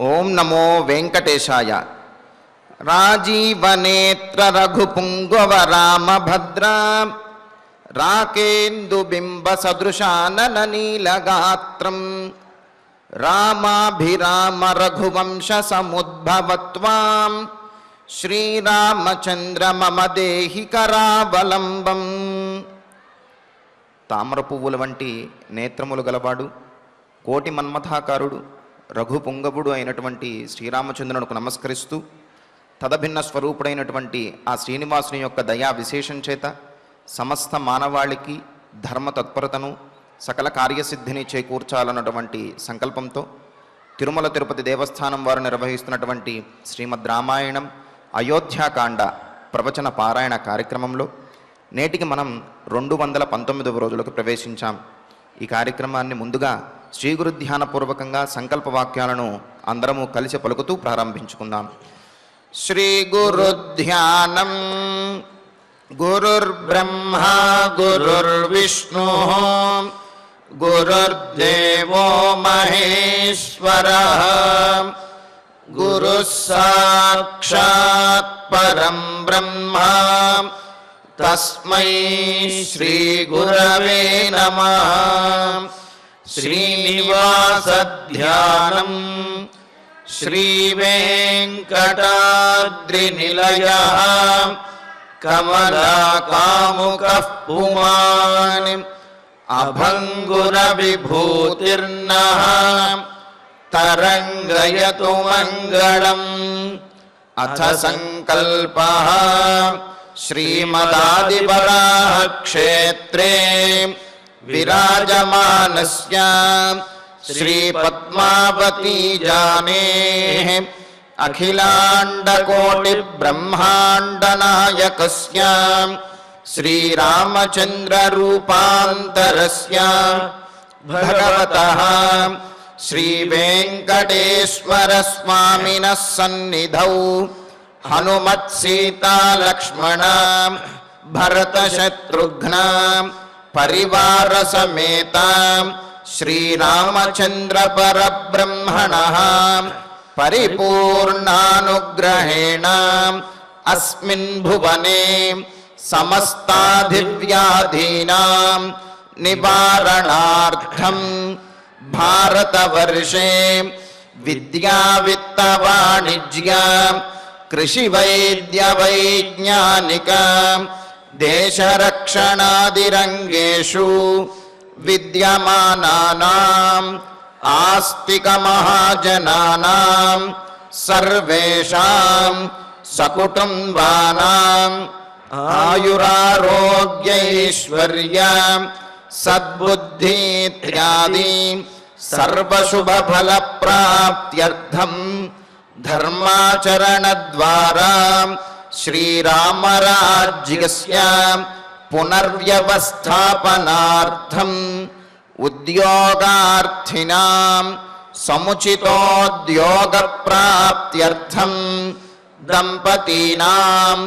ఓం నమో వెంకటేశాయ. రాజీవనేత్ర రఘుపుంగవ రామభద్ర రాకేందుబింబ సదృశానన నీలగాత్రం రామాభిరామ రఘువంశ సముద్భవత్వాం శ్రీరామచంద్ర మమ దేహి కరావలంబం. తామర పువ్వుల వంటి నేత్రములు గలవాడు, కోటి మన్మథాకారుడు, రఘుపుంగవుడు అయినటువంటి శ్రీరామచంద్రునికి నమస్కరిస్తూ తదభిన్న స్వరూపుడైనటువంటి ఆ శ్రీనివాసుని యొక్క దయా విశేషం చేత సమస్త మానవాళికి ధర్మ తత్పరతను సకల కార్యసిద్ధిని చేకూర్చాలన్నటువంటి సంకల్పంతో తిరుమల తిరుపతి దేవస్థానం వారు నిర్వహిస్తున్నటువంటి శ్రీమద్ రామాయణం అయోధ్యాకాండ ప్రవచన పారాయణ కార్యక్రమంలో నేటికి మనం 219వ రోజులకు ప్రవేశించాం. ఈ కార్యక్రమాన్ని ముందుగా శ్రీ గురు ధ్యానపూర్వకంగా సంకల్ప వాక్యాలను అందరము కలిసి పలుకుతూ ప్రారంభించుకుందాం. శ్రీ గురు ధ్యానం. గురుర్బ్రహ్మా గురుర్విష్ణు గురుర్దేవో మహేశ్వరః గురుః సాక్షాత్ పరం బ్రహ్మ తస్మై శ్రీ గురవే నమః. శ్రీనివాస ధ్యానం. శ్రీ వెంకటాద్రి నిలయః కమలాకాముకః పుమాన్ అభంగుర విభూతిర్నః తరంగయతు మంగళం. అథ సంకల్పః. శ్రీమదాదివరాహ క్షేత్రే విరాజమానస్య శ్రీ పద్మావతీ జానేః అఖిలాండకోటి బ్రహ్మాండ నాయకస్య శ్రీరామచంద్ర రూపాంతరస్య భగవతః శ్రీ వెంకటేశ్వర స్వామినః సన్నిధౌ హనుమత్ సీతా లక్ష్మణ భరత శత్రుఘ్న పరివార సమేత శ్రీరామచంద్ర పరబ్రహ్మణః పరిపూర్ణానుగ్రహేణ అస్మిన్ భువనే సమస్తాధివ్యాధీనాం నివారణార్థం భారతవర్షే విద్యా విత్త వాణిజ్య కృషి వైద్య వైజ్ఞానిక దేశరక్షణాదిరంగేషు విద్యమానానాం ఆస్తిక మహాజనానాం సర్వేషాం సకుటుంబానాం ఆయురారోగ్యైశ్వర్య సద్బుద్ధి ఇత్యాది సర్వశుభఫల ప్రాప్త్యర్థం ధర్మాచరణ ద్వారా శ్రీరామరాజ్యస్య పునర్వ్యవస్థాపనార్థం ఉద్యోగార్థినాం సముచితోద్యోగ ప్రాప్త్యర్థం దంపతీనాం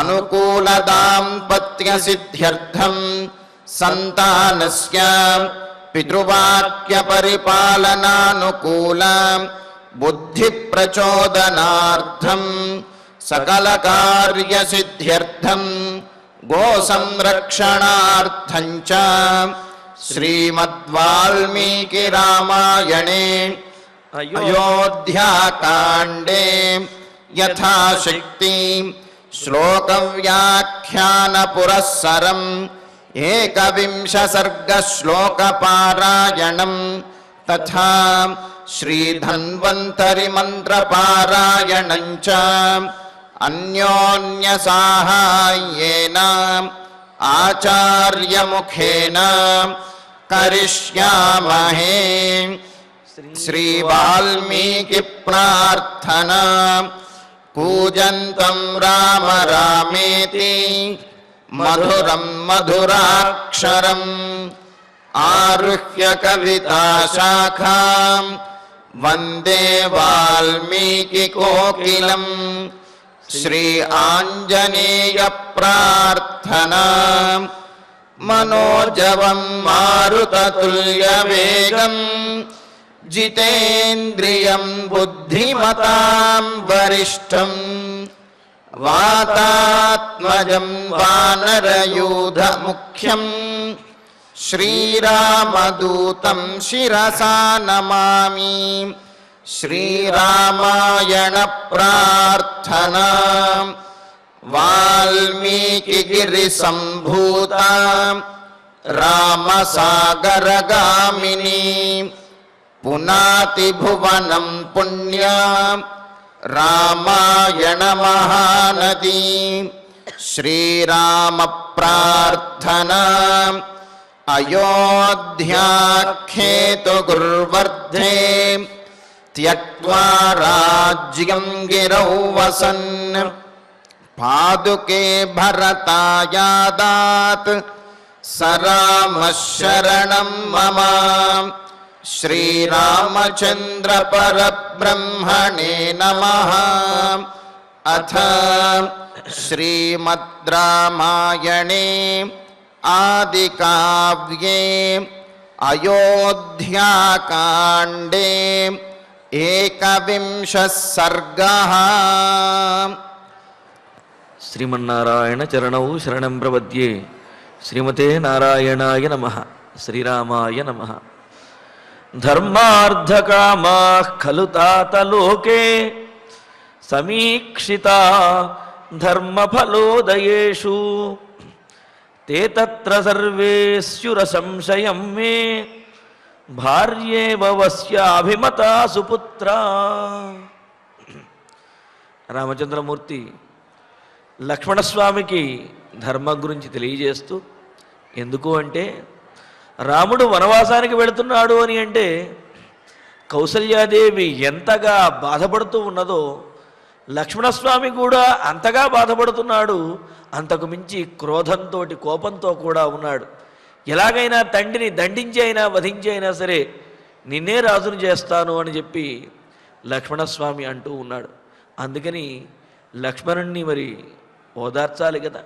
అనుకూల దాంపత్య సిద్ధ్యర్థం సంతానస్య పితృవాక్య పరిపాలనానుకూల బుద్ధి ప్రచోదనార్థం సకల కార్య సిద్ధ్యర్థం గో సంరక్షణార్థం చ శ్రీమద్వాల్మీకి రామాయణే అయోధ్యాకాండే యథాశక్తి శ్లోక వ్యాఖ్యాన పురస్సరం ఏకవింశ సర్గ శ్లోక పారాయణం తథా శ్రీధన్వంతరి మంత్ర పారాయణం చ అన్యోన్య సాహాయ్యేన ఆచార్యముఖేన కరిష్యామహే. శ్రీ వాల్మీకి ప్రార్థనా. కూజంతం రామ రామేతి మధురం మధురాక్షరం ఆరుహ్య కవితా శాఖాం వందే వాల్మీకి కోకిలం. శ్రీ ఆంజనేయ ప్రార్థనా. మనోజవం మారుతతుల్యవేగం జితేంద్రియం బుద్ధిమతాం వరిష్టం వాతాత్మజం వానరయూధముఖ్యం శ్రీరామదూతం శిరసా నమామి. శ్రీరామాయణ ప్రార్థనా వాల్మీకిగిరి సంభూత రామసాగరగామిని పునాతి భువనం పుణ్యా రామాయణ మహానది. శ్రీరామ ప్రార్థనా అయోధ్యాఖ్యేతు గుర్వర్ధే త్యక్త్వా రాజ్యం గిరౌ వసన్ పాదుకే భరతాయాదాత్ స రామః శరణం మమ. శ్రీరామచంద్ర పరబ్రహ్మణే నమః. అథ శ్రీమద్ రామాయణే ఆదికావ్యే అయోధ్యాకాండే ఏకవింశः సర్గः. శ్రీమన్నారాయణ చరణౌ శరణం ప్రపద్యే. శ్రీమతే నారాయణాయ నమః. శ్రీరామాయ నమః. ధర్మార్థకామాః ఖలు తాత లోకే సమీక్షితా ధర్మఫలోదయేషు తే తత్ర సర్వే స్యురసంశయం మే భార్యేవ వస్యాభిమతా సుపుత్రా. రామచంద్రమూర్తి లక్ష్మణస్వామికి ధర్మం గురించి తెలియజేస్తూ, ఎందుకు అంటే రాముడు వనవాసానికి వెళుతున్నాడు అని అంటే కౌసల్యాదేవి ఎంతగా బాధపడుతూ ఉన్నదో లక్ష్మణస్వామి కూడా అంతగా బాధపడుతున్నాడు. అంతకు మించి క్రోధంతో కోపంతో కూడా ఉన్నాడు. ఎలాగైనా తండ్రిని దండించి అయినా వధించి అయినా సరే నిన్నే రాజును చేస్తాను అని చెప్పి లక్ష్మణస్వామి అంటూ ఉన్నాడు. అందుకని లక్ష్మణుణ్ణి మరి ఓదార్చాలి కదా,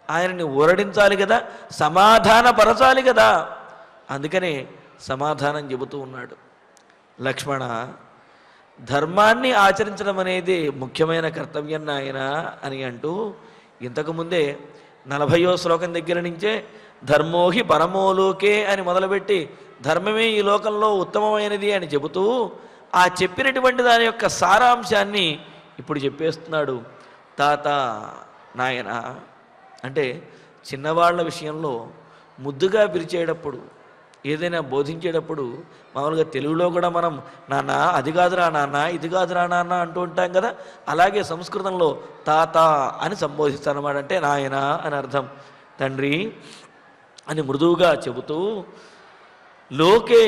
ఆయనని ఊరడించాలి కదా, సమాధానపరచాలి కదా. అందుకనే సమాధానం చెబుతూ ఉన్నాడు. లక్ష్మణ, ధర్మాన్ని ఆచరించడం అనేది ముఖ్యమైన కర్తవ్యం నాయన అని అంటూ ఇంతకుముందే 40వ శ్లోకం దగ్గర నుంచే ధర్మోహి పరమోలోకే అని మొదలుపెట్టి ధర్మమే ఈ లోకంలో ఉత్తమమైనది అని చెబుతూ ఆ చెప్పినటువంటి దాని యొక్క సారాంశాన్ని ఇప్పుడు చెప్పేస్తున్నాడు. తాత, నాయన అంటే చిన్నవాళ్ల విషయంలో ముద్దుగా పిలిచేటప్పుడు, ఏదైనా బోధించేటప్పుడు మామూలుగా తెలుగులో కూడా మనం నాన్న అది కాదురా నాన్న, ఇది కాదురా నాన్న అంటూ ఉంటాం కదా. అలాగే సంస్కృతంలో తాత అని సంబోధిస్తారన్నమాట. అంటే నాయన అని అర్థం, తండ్రి అని మృదువుగా చెబుతూ, లోకే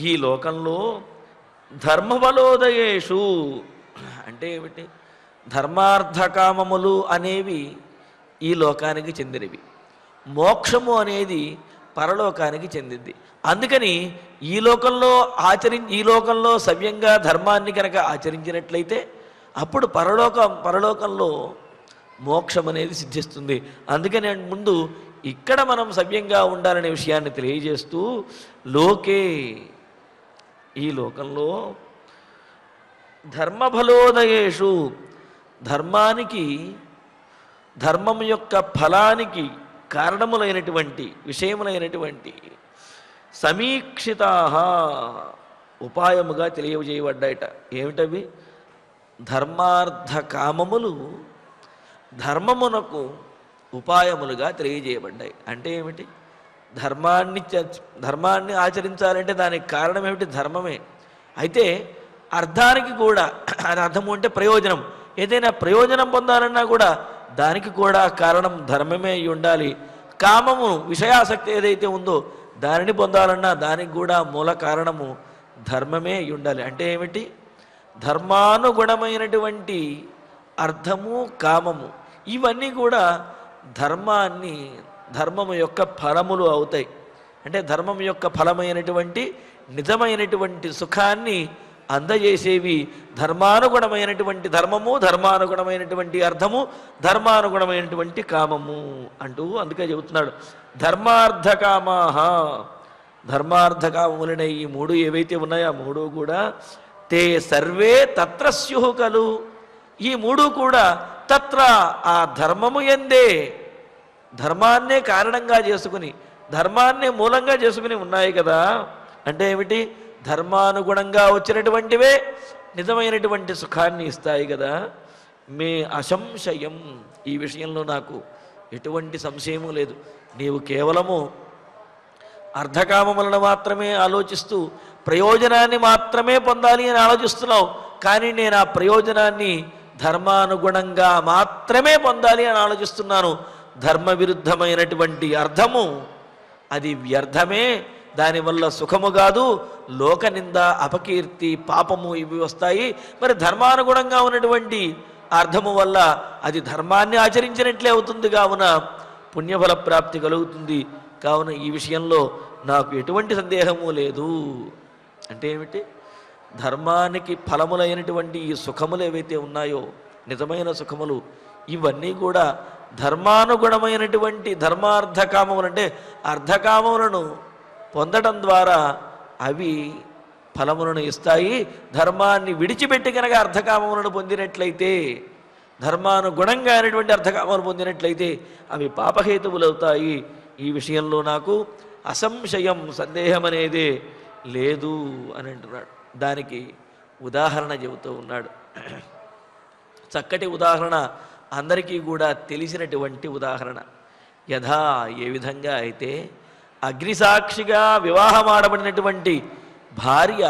ఈ లోకంలో ధర్మబలోదయేషు అంటే ఏమిటి? ధర్మార్థకామములు అనేవి ఈ లోకానికి చెందినవి, మోక్షము అనేది పరలోకానికి చెందింది. అందుకని ఈ లోకంలో సవ్యంగా ధర్మాన్ని కనుక ఆచరించినట్లయితే అప్పుడు పరలోకంలో మోక్షం అనేది సిద్ధిస్తుంది. అందుకని ముందు ఇక్కడ మనం సవ్యంగా ఉండాలనే విషయాన్ని తెలియజేస్తూ, లోకే ఈ లోకంలో ధర్మఫలోదయేషు ధర్మానికి, ధర్మం యొక్క ఫలానికి కారణములైనటువంటి విషయములైనటువంటి సమీక్షితా ఉపాయముగా తెలియజేయబడ్డాయట. ఏమిటవి? ధర్మార్థ కామములు ధర్మమునకు ఉపాయములుగా తెలియజేయబడ్డాయి. అంటే ఏమిటి? ధర్మాన్ని ఆచరించాలంటే దానికి కారణం ఏమిటి? ధర్మమే. అయితే అర్థానికి కూడా, అది అర్థము అంటే ప్రయోజనం, ఏదైనా ప్రయోజనం పొందాలన్నా కూడా దానికి కూడా కారణం ధర్మమే అయి ఉండాలి. కామము, విషయాసక్తి ఏదైతే ఉందో దానిని పొందాలన్నా దానికి కూడా మూల కారణము ధర్మమే అయి ఉండాలి. అంటే ఏమిటి? ధర్మానుగుణమైనటువంటి అర్థము, కామము ఇవన్నీ కూడా ధర్మము యొక్క ఫలములు అవుతాయి. అంటే ధర్మం యొక్క ఫలమైనటువంటి నిజమైనటువంటి సుఖాన్ని అందజేసేవి ధర్మానుగుణమైనటువంటి ధర్మము, ధర్మానుగుణమైనటువంటి అర్థము, ధర్మానుగుణమైనటువంటి కామము అంటూ అందుకే చెబుతున్నాడు. ధర్మార్థకామాహ ధర్మార్థకామములనే ఈ మూడు ఏవైతే ఉన్నాయో ఆ మూడు కూడా తే సర్వే తత్ర స్యుః ఖలు, ఈ మూడు కూడా తత్ర ఆ ధర్మము యందే, ధర్మాన్నే కారణంగా చేసుకుని ధర్మాన్నే మూలంగా చేసుకుని ఉన్నాయి కదా. అంటే ఏమిటి? ధర్మానుగుణంగా వచ్చినటువంటివే నిజమైనటువంటి సుఖాన్ని ఇస్తాయి కదా. మే అసంశయం, ఈ విషయంలో నాకు ఎటువంటి సంశయము లేదు. నీవు కేవలము అర్ధకామములను మాత్రమే ఆలోచిస్తూ ప్రయోజనాన్ని మాత్రమే పొందాలి అని ఆలోచిస్తున్నావు, కానీ నేను ఆ ప్రయోజనాన్ని ధర్మానుగుణంగా మాత్రమే పొందాలి అని ఆలోచిస్తున్నాను. ధర్మ విరుద్ధమైనటువంటి అర్థము అది వ్యర్థమే, దానివల్ల సుఖము కాదు, లోక నింద, అపకీర్తి, పాపము ఇవి వస్తాయి. మరి ధర్మానుగుణంగా ఉన్నటువంటి అర్థము వల్ల అది ధర్మాన్ని ఆచరించినట్లే అవుతుంది, కావున పుణ్యఫల ప్రాప్తి కలుగుతుంది. కావున ఈ విషయంలో నాకు ఎటువంటి సందేహము లేదు. అంటే ఏమిటి? ధర్మానికి ఫలములైనటువంటి ఈ సుఖములు ఏవైతే ఉన్నాయో నిజమైన సుఖములు, ఇవన్నీ కూడా ధర్మానుగుణమైనటువంటి ధర్మార్థకామములు, అంటే అర్ధకామములను పొందడం ద్వారా అవి ఫలములను ఇస్తాయి. ధర్మాన్ని విడిచిపెట్టి కనుక అర్ధకామములను పొందినట్లయితే, ధర్మానుగుణంగా అయినటువంటి అర్ధకామములు పొందినట్లయితే అవి పాపహేతువులు అవుతాయి. ఈ విషయంలో నాకు అసంశయం, సందేహం అనేదే లేదు అని అంటున్నాడు. దానికి ఉదాహరణ చెబుతూ ఉన్నాడు. చక్కటి ఉదాహరణ, అందరికీ కూడా తెలిసినటువంటి ఉదాహరణ. యథా, ఏ విధంగా అయితే అగ్నిసాక్షిగా వివాహమాడబడినటువంటి భార్య,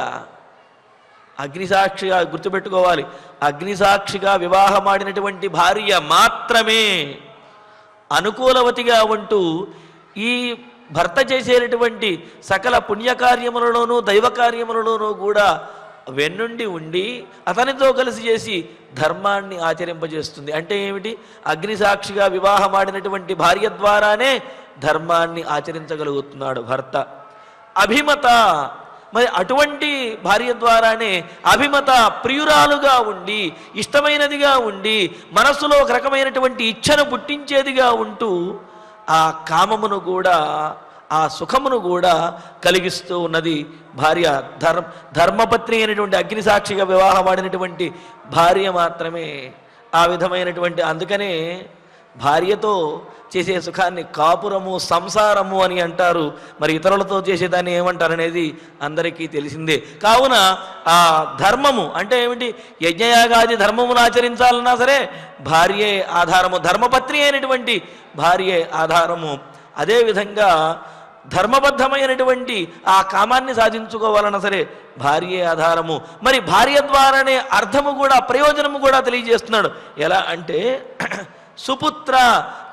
అగ్నిసాక్షిగా గుర్తుపెట్టుకోవాలి, అగ్నిసాక్షిగా వివాహమాడినటువంటి భార్య మాత్రమే అనుకూలవతిగా ఉంటూ ఈ భర్త చేసేటటువంటి సకల పుణ్యకార్యములలోనూ దైవ కార్యములలోనూ కూడా వెన్నుండి ఉండి అతనితో కలిసి చేసి ధర్మాన్ని ఆచరింపజేస్తుంది. అంటే ఏమిటి? అగ్నిసాక్షిగా వివాహమాడినటువంటి భార్య ద్వారానే ధర్మాన్ని ఆచరించగలుగుతున్నాడు భర్త. అభిమత, మరి అటువంటి భార్య ద్వారానే అభిమత, ప్రియురాలుగా ఉండి, ఇష్టమైనదిగా ఉండి, మనస్సులో ఒక రకమైనటువంటి ఇచ్ఛను పుట్టించేదిగా ఉంటూ ఆ కామమును కూడా, ఆ సుఖమును కూడా కలిగిస్తూ ఉన్నది భార్య. ధర్మపత్ని అయినటువంటి అగ్నిసాక్షిగా వివాహమాడినటువంటి భార్య మాత్రమే ఆ విధమైనటువంటి. అందుకనే భార్యతో చేసే సుఖాన్ని కాపురము, సంసారము అని అంటారు. మరి ఇతరులతో చేసేదాన్ని ఏమంటారనేది అందరికీ తెలిసిందే. కావున ఆ ధర్మము అంటే ఏమిటి? యజ్ఞయాగాది ధర్మమును ఆచరించాలన్నా సరే భార్యే ఆధారము, ధర్మపత్ని అయినటువంటి భార్యే ఆధారము. అదేవిధంగా ధర్మబద్ధమైనటువంటి ఆ కామాన్ని సాధించుకోవాలన్నా సరే భార్యే ఆధారము. మరి భార్య ద్వారానే అర్థము కూడా, ప్రయోజనము కూడా తెలియజేస్తున్నాడు. ఎలా అంటే సుపుత్ర,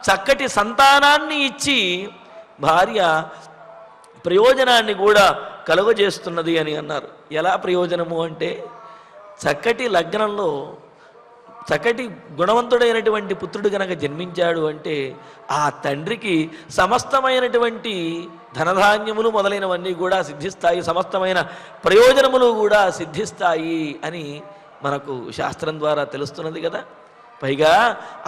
చక్కటి సంతానాన్ని ఇచ్చి భార్య ప్రయోజనాన్ని కూడా కలుగజేస్తున్నది అని అన్నారు. ఎలా ప్రయోజనము అంటే, చక్కటి లగ్నంలో చక్కటి గుణవంతుడైనటువంటి పుత్రుడు కనుక జన్మించాడు అంటే ఆ తండ్రికి సమస్తమైనటువంటి ధనధాన్యములు మొదలైనవన్నీ కూడా సిద్ధిస్తాయి, సమస్తమైన ప్రయోజనములు కూడా సిద్ధిస్తాయి అని మనకు శాస్త్రం ద్వారా తెలుస్తున్నది కదా. పైగా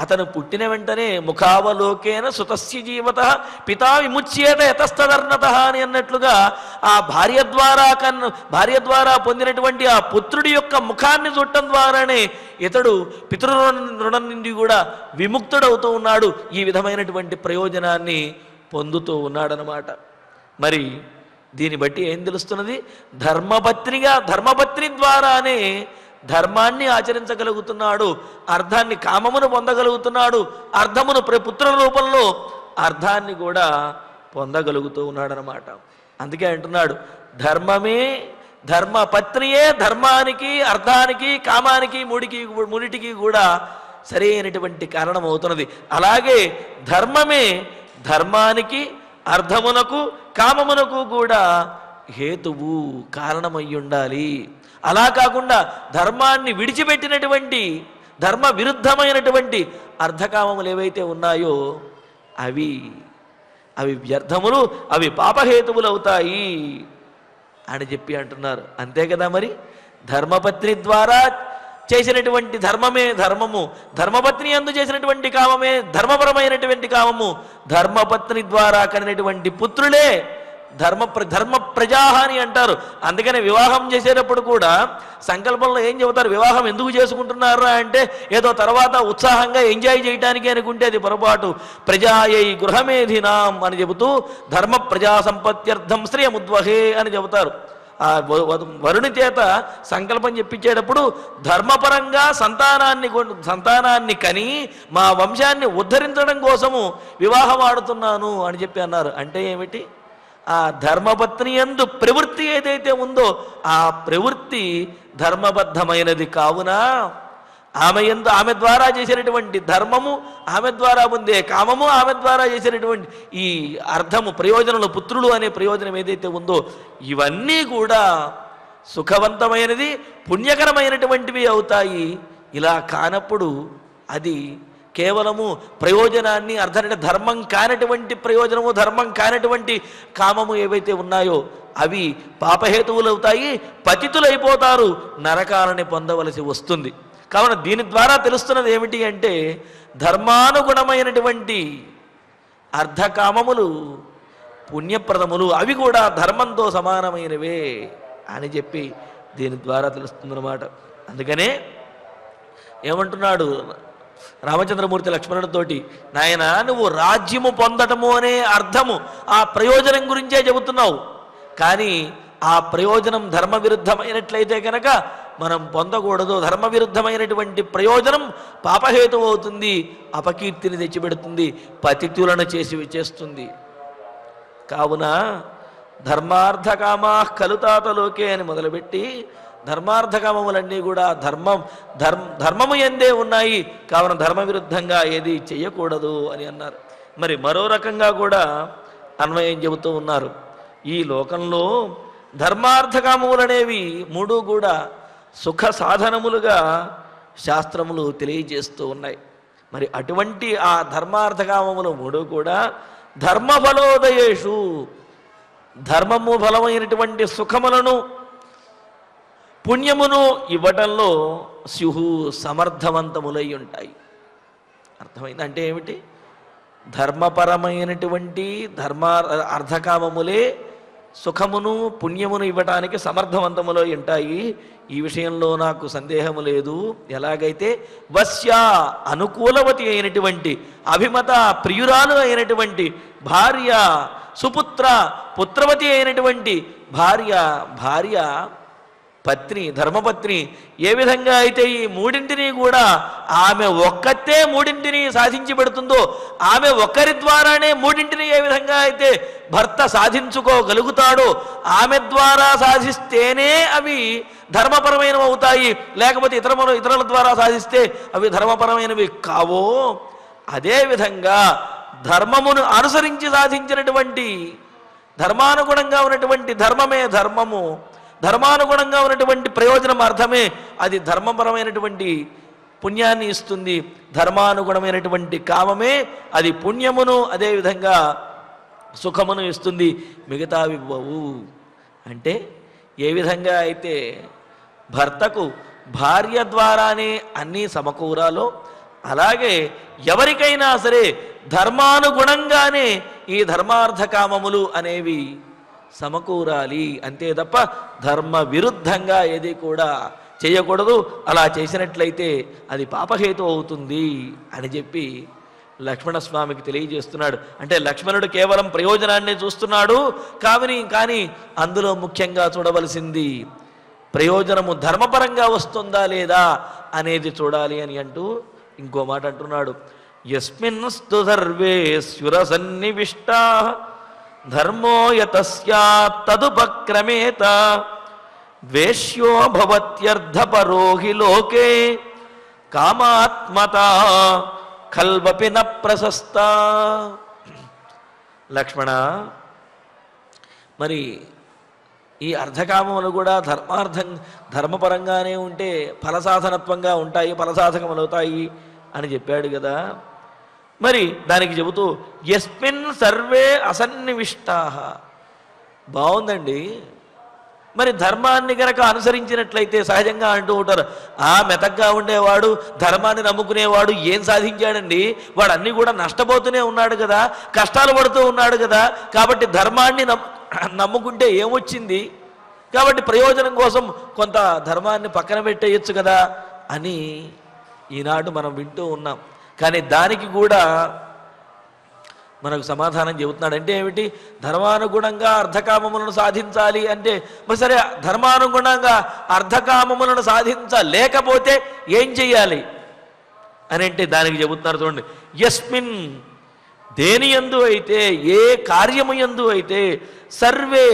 అతను పుట్టిన వెంటనే ముఖావలోకేన సుతస్య జీవత పితా విముచ్యేత యతస్తదర్ణత అని అన్నట్లుగా ఆ భార్య ద్వారా పొందినటువంటి ఆ పుత్రుడి యొక్క ముఖాన్ని చూడటం ద్వారానే ఇతడు పితృరుణం నుండి కూడా విముక్తుడవుతూ ఉన్నాడు. ఈ విధమైనటువంటి ప్రయోజనాన్ని పొందుతూ ఉన్నాడనమాట. మరి దీన్ని బట్టి ఏం తెలుస్తున్నది? ధర్మపత్ని ద్వారానే ధర్మాన్ని ఆచరించగలుగుతున్నాడు, అర్థాన్ని, కామమును పొందగలుగుతున్నాడు, అర్థమును పుత్ర రూపంలో అర్థాన్ని కూడా పొందగలుగుతూ ఉన్నాడనమాట. అందుకే అంటున్నాడు, ధర్మపత్నియే ధర్మానికి, అర్థానికి, కామానికి, మూడిటికి కూడా సరి అయినటువంటి కారణం అవుతున్నది. అలాగే ధర్మమే ధర్మానికి, అర్థమునకు, కామమునకు కూడా హేతువు, కారణమై ఉండాలి. అలా కాకుండా ధర్మాన్ని విడిచిపెట్టినటువంటి, ధర్మ విరుద్ధమైనటువంటి అర్ధకామములు ఏవైతే ఉన్నాయో అవి వ్యర్థములు, అవి పాపహేతువులు అవుతాయి అని చెప్పి అంటున్నారు. అంతే కదా. మరి ధర్మపత్ని ద్వారా చేసినటువంటి ధర్మమే ధర్మము, ధర్మపత్ని యందు చేసినటువంటి కామమే ధర్మపరమైనటువంటి కామము, ధర్మపత్ని ద్వారా కనినటువంటి పుత్రులే ధర్మ ప్రజాహ అని అంటారు. అందుకని వివాహం చేసేటప్పుడు కూడా సంకల్పంలో ఏం చెబుతారు? వివాహం ఎందుకు చేసుకుంటున్నారా అంటే ఏదో తర్వాత ఉత్సాహంగా ఎంజాయ్ చేయడానికి అనుకుంటే అది పొరపాటు. ప్రజాయై గృహమేధినాం అని చెబుతూ ధర్మ ప్రజా సంపత్త్యర్థం శ్రియముద్వహే అని చెబుతారు. ఆ వరుని చేత సంకల్పం చెప్పించేటప్పుడు ధర్మపరంగా సంతానాన్ని కని మా వంశాన్ని ఉద్ధరించడం కోసము వివాహం ఆడుతున్నాను అని చెప్పి అన్నారు. అంటే ఏమిటి? ఆ ధర్మపత్ని యందు ప్రవృత్తి ఏదైతే ఉందో ఆ ప్రవృత్తి ధర్మబద్ధమైనది కావున ఆమె ద్వారా చేసినటువంటి ధర్మము, ఆమె ద్వారా పొందే కామము, ఆమె ద్వారా చేసినటువంటి ఈ అర్థము ప్రయోజనలు, పుత్రులు అనే ప్రయోజనం ఏదైతే ఉందో ఇవన్నీ కూడా సుఖవంతమైనది, పుణ్యకరమైనటువంటివి అవుతాయి. ఇలా కానప్పుడు అది కేవలము ప్రయోజనాన్ని అర్థం ధర్మం కానటువంటి ప్రయోజనము, ధర్మం కానటువంటి కామము ఏవైతే ఉన్నాయో అవి పాపహేతువులు అవుతాయి, పతితులైపోతారు, నరకాలని పొందవలసి వస్తుంది. కావున దీని ద్వారా తెలుస్తున్నది ఏమిటి అంటే ధర్మానుగుణమైనటువంటి అర్ధకామములు పుణ్యప్రదములు, అవి కూడా ధర్మంతో సమానమైనవే అని చెప్పి దీని ద్వారా తెలుస్తుందన్నమాట. అందుకనే ఏమంటున్నాడు రామచంద్రమూర్తి లక్ష్మణుడితోటి, నాయన నువ్వు రాజ్యము పొందటము అనే అర్థము ఆ ప్రయోజనం గురించే చెబుతున్నావు, కానీ ఆ ప్రయోజనం ధర్మ విరుద్ధమైనట్లయితే కనుక మనం పొందకూడదు. ధర్మ విరుద్ధమైనటువంటి ప్రయోజనం పాపహేతు అవుతుంది, అపకీర్తిని తెచ్చిపెడుతుంది, పతితులను చేస్తుంది. కావున ధర్మార్థకామా కలుతాతలోకే అని మొదలుపెట్టి ధర్మార్థకామములన్నీ కూడా ధర్మము ఎందే ఉన్నాయి. కావున ధర్మ విరుద్ధంగా ఏది చెయ్యకూడదు అని అన్నారు. మరి మరో రకంగా కూడా అన్వయం చెబుతూ ఉన్నారు. ఈ లోకంలో ధర్మార్థకామములనేవి మూడు కూడా సుఖ సాధనములుగా శాస్త్రములు తెలియజేస్తూ ఉన్నాయి. మరి అటువంటి ఆ ధర్మార్థకామములు మూడు కూడా ధర్మఫలోదయేషు ధర్మము ఫలమైనటువంటి సుఖములను పుణ్యమును ఇవ్వటంలో స్యుహు సమర్థవంతములై ఉంటాయి. అర్థమైందంటే ఏమిటి? ధర్మపరమైనటువంటి అర్థకామములే సుఖమును పుణ్యమును ఇవ్వటానికి సమర్థవంతములో ఉంటాయి. ఈ విషయంలో నాకు సందేహము లేదు. ఎలాగైతే వశ్య అనుకూలవతి అయినటువంటి అభిమత ప్రియురాలు అయినటువంటి భార్య, సుపుత్ర పుత్రవతి అయినటువంటి భార్య పత్ని, ధర్మపత్ని ఏ విధంగా అయితే ఈ మూడింటిని కూడా ఆమె ఒక్కతే మూడింటిని సాధించి పెడుతుందో, ఆమె ఒక్కరి ద్వారానే మూడింటిని ఏ విధంగా అయితే భర్త సాధించుకోగలుగుతాడో, ఆమె ద్వారా సాధిస్తేనే అవి ధర్మపరమైనవి అవుతాయి. లేకపోతే ఇతరుల ద్వారా సాధిస్తే అవి ధర్మపరమైనవి కావో, అదేవిధంగా ధర్మమును అనుసరించి సాధించినటువంటి ధర్మానుగుణంగా ఉన్నటువంటి ధర్మమే ధర్మము, ధర్మానుగుణంగా ఉన్నటువంటి ప్రయోజనం అర్థమే అది ధర్మపరమైనటువంటి పుణ్యాన్ని ఇస్తుంది. ధర్మానుగుణమైనటువంటి కామమే అది పుణ్యమును అదేవిధంగా సుఖమును ఇస్తుంది, మిగతావి ఇవ్వవు. అంటే ఏ విధంగా అయితే భర్తకు భార్య ద్వారానే అన్నీ సమకూరాలో, అలాగే ఎవరికైనా సరే ధర్మానుగుణంగానే ఈ ధర్మార్థకామములు అనేవి సమకూరాలి. అంతే తప్ప ధర్మ విరుద్ధంగా ఏది కూడా చేయకూడదు. అలా చేసినట్లయితే అది పాపహేతు అవుతుంది అని చెప్పి లక్ష్మణస్వామికి తెలియజేస్తున్నాడు. అంటే లక్ష్మణుడు కేవలం ప్రయోజనాన్ని చూస్తున్నాడు కానీ అందులో ముఖ్యంగా చూడవలసింది ప్రయోజనము ధర్మపరంగా వస్తుందా లేదా అనేది చూడాలి అని అంటూ ఇంకో మాట అంటున్నాడు. యస్మిన్స్తు సర్వే స్యురసన్నివిష్టా ధర్మో యతస్యాత్ తదుపక్రమేత ద్వేష్యో భవత్యర్థపరో హి లోకే కామాత్మత ఖల్వపి న ప్రశస్త. లక్ష్మణ, మరి ఈ అర్ధకామములు కూడా ధర్మపరంగానే ఉంటే ఫలసాధనత్వంగా ఉంటాయి, ఫలసాధకములవుతాయి అని చెప్పాడు కదా. మరి దానికి చెబుతూ యస్మిన్ సర్వే అసన్నివిష్టా. బాగుందండి. మరి ధర్మాన్ని గనక అనుసరించినట్లయితే సహజంగా అంటూ ఉంటారు, ఆ మెతగ్గా ఉండేవాడు ధర్మాన్ని నమ్ముకునేవాడు ఏం సాధించాడండి, వాడు అన్నీ కూడా నష్టపోతూనే ఉన్నాడు కదా, కష్టాలు పడుతూ ఉన్నాడు కదా, కాబట్టి ధర్మాన్ని నమ్ముకుంటే ఏమొచ్చింది, కాబట్టి ప్రయోజనం కోసం కొంత ధర్మాన్ని పక్కన పెట్టేయచ్చు కదా అని ఈనాడు మనం వింటూ ఉన్నాం. కానీ దానికి కూడా మనకు సమాధానం చెబుతున్నాడు. అంటే ఏమిటి? ధర్మానుగుణంగా అర్ధకామములను సాధించాలి అంటే మరి సరే, ధర్మానుగుణంగా అర్ధకామములను సాధించలేకపోతే ఏం చెయ్యాలి అని అంటే దానికి చెబుతున్నారు. చూడండి, యస్మిన్ దేని యందు అయితే, ఏ కార్యము యందు అయితే సర్వే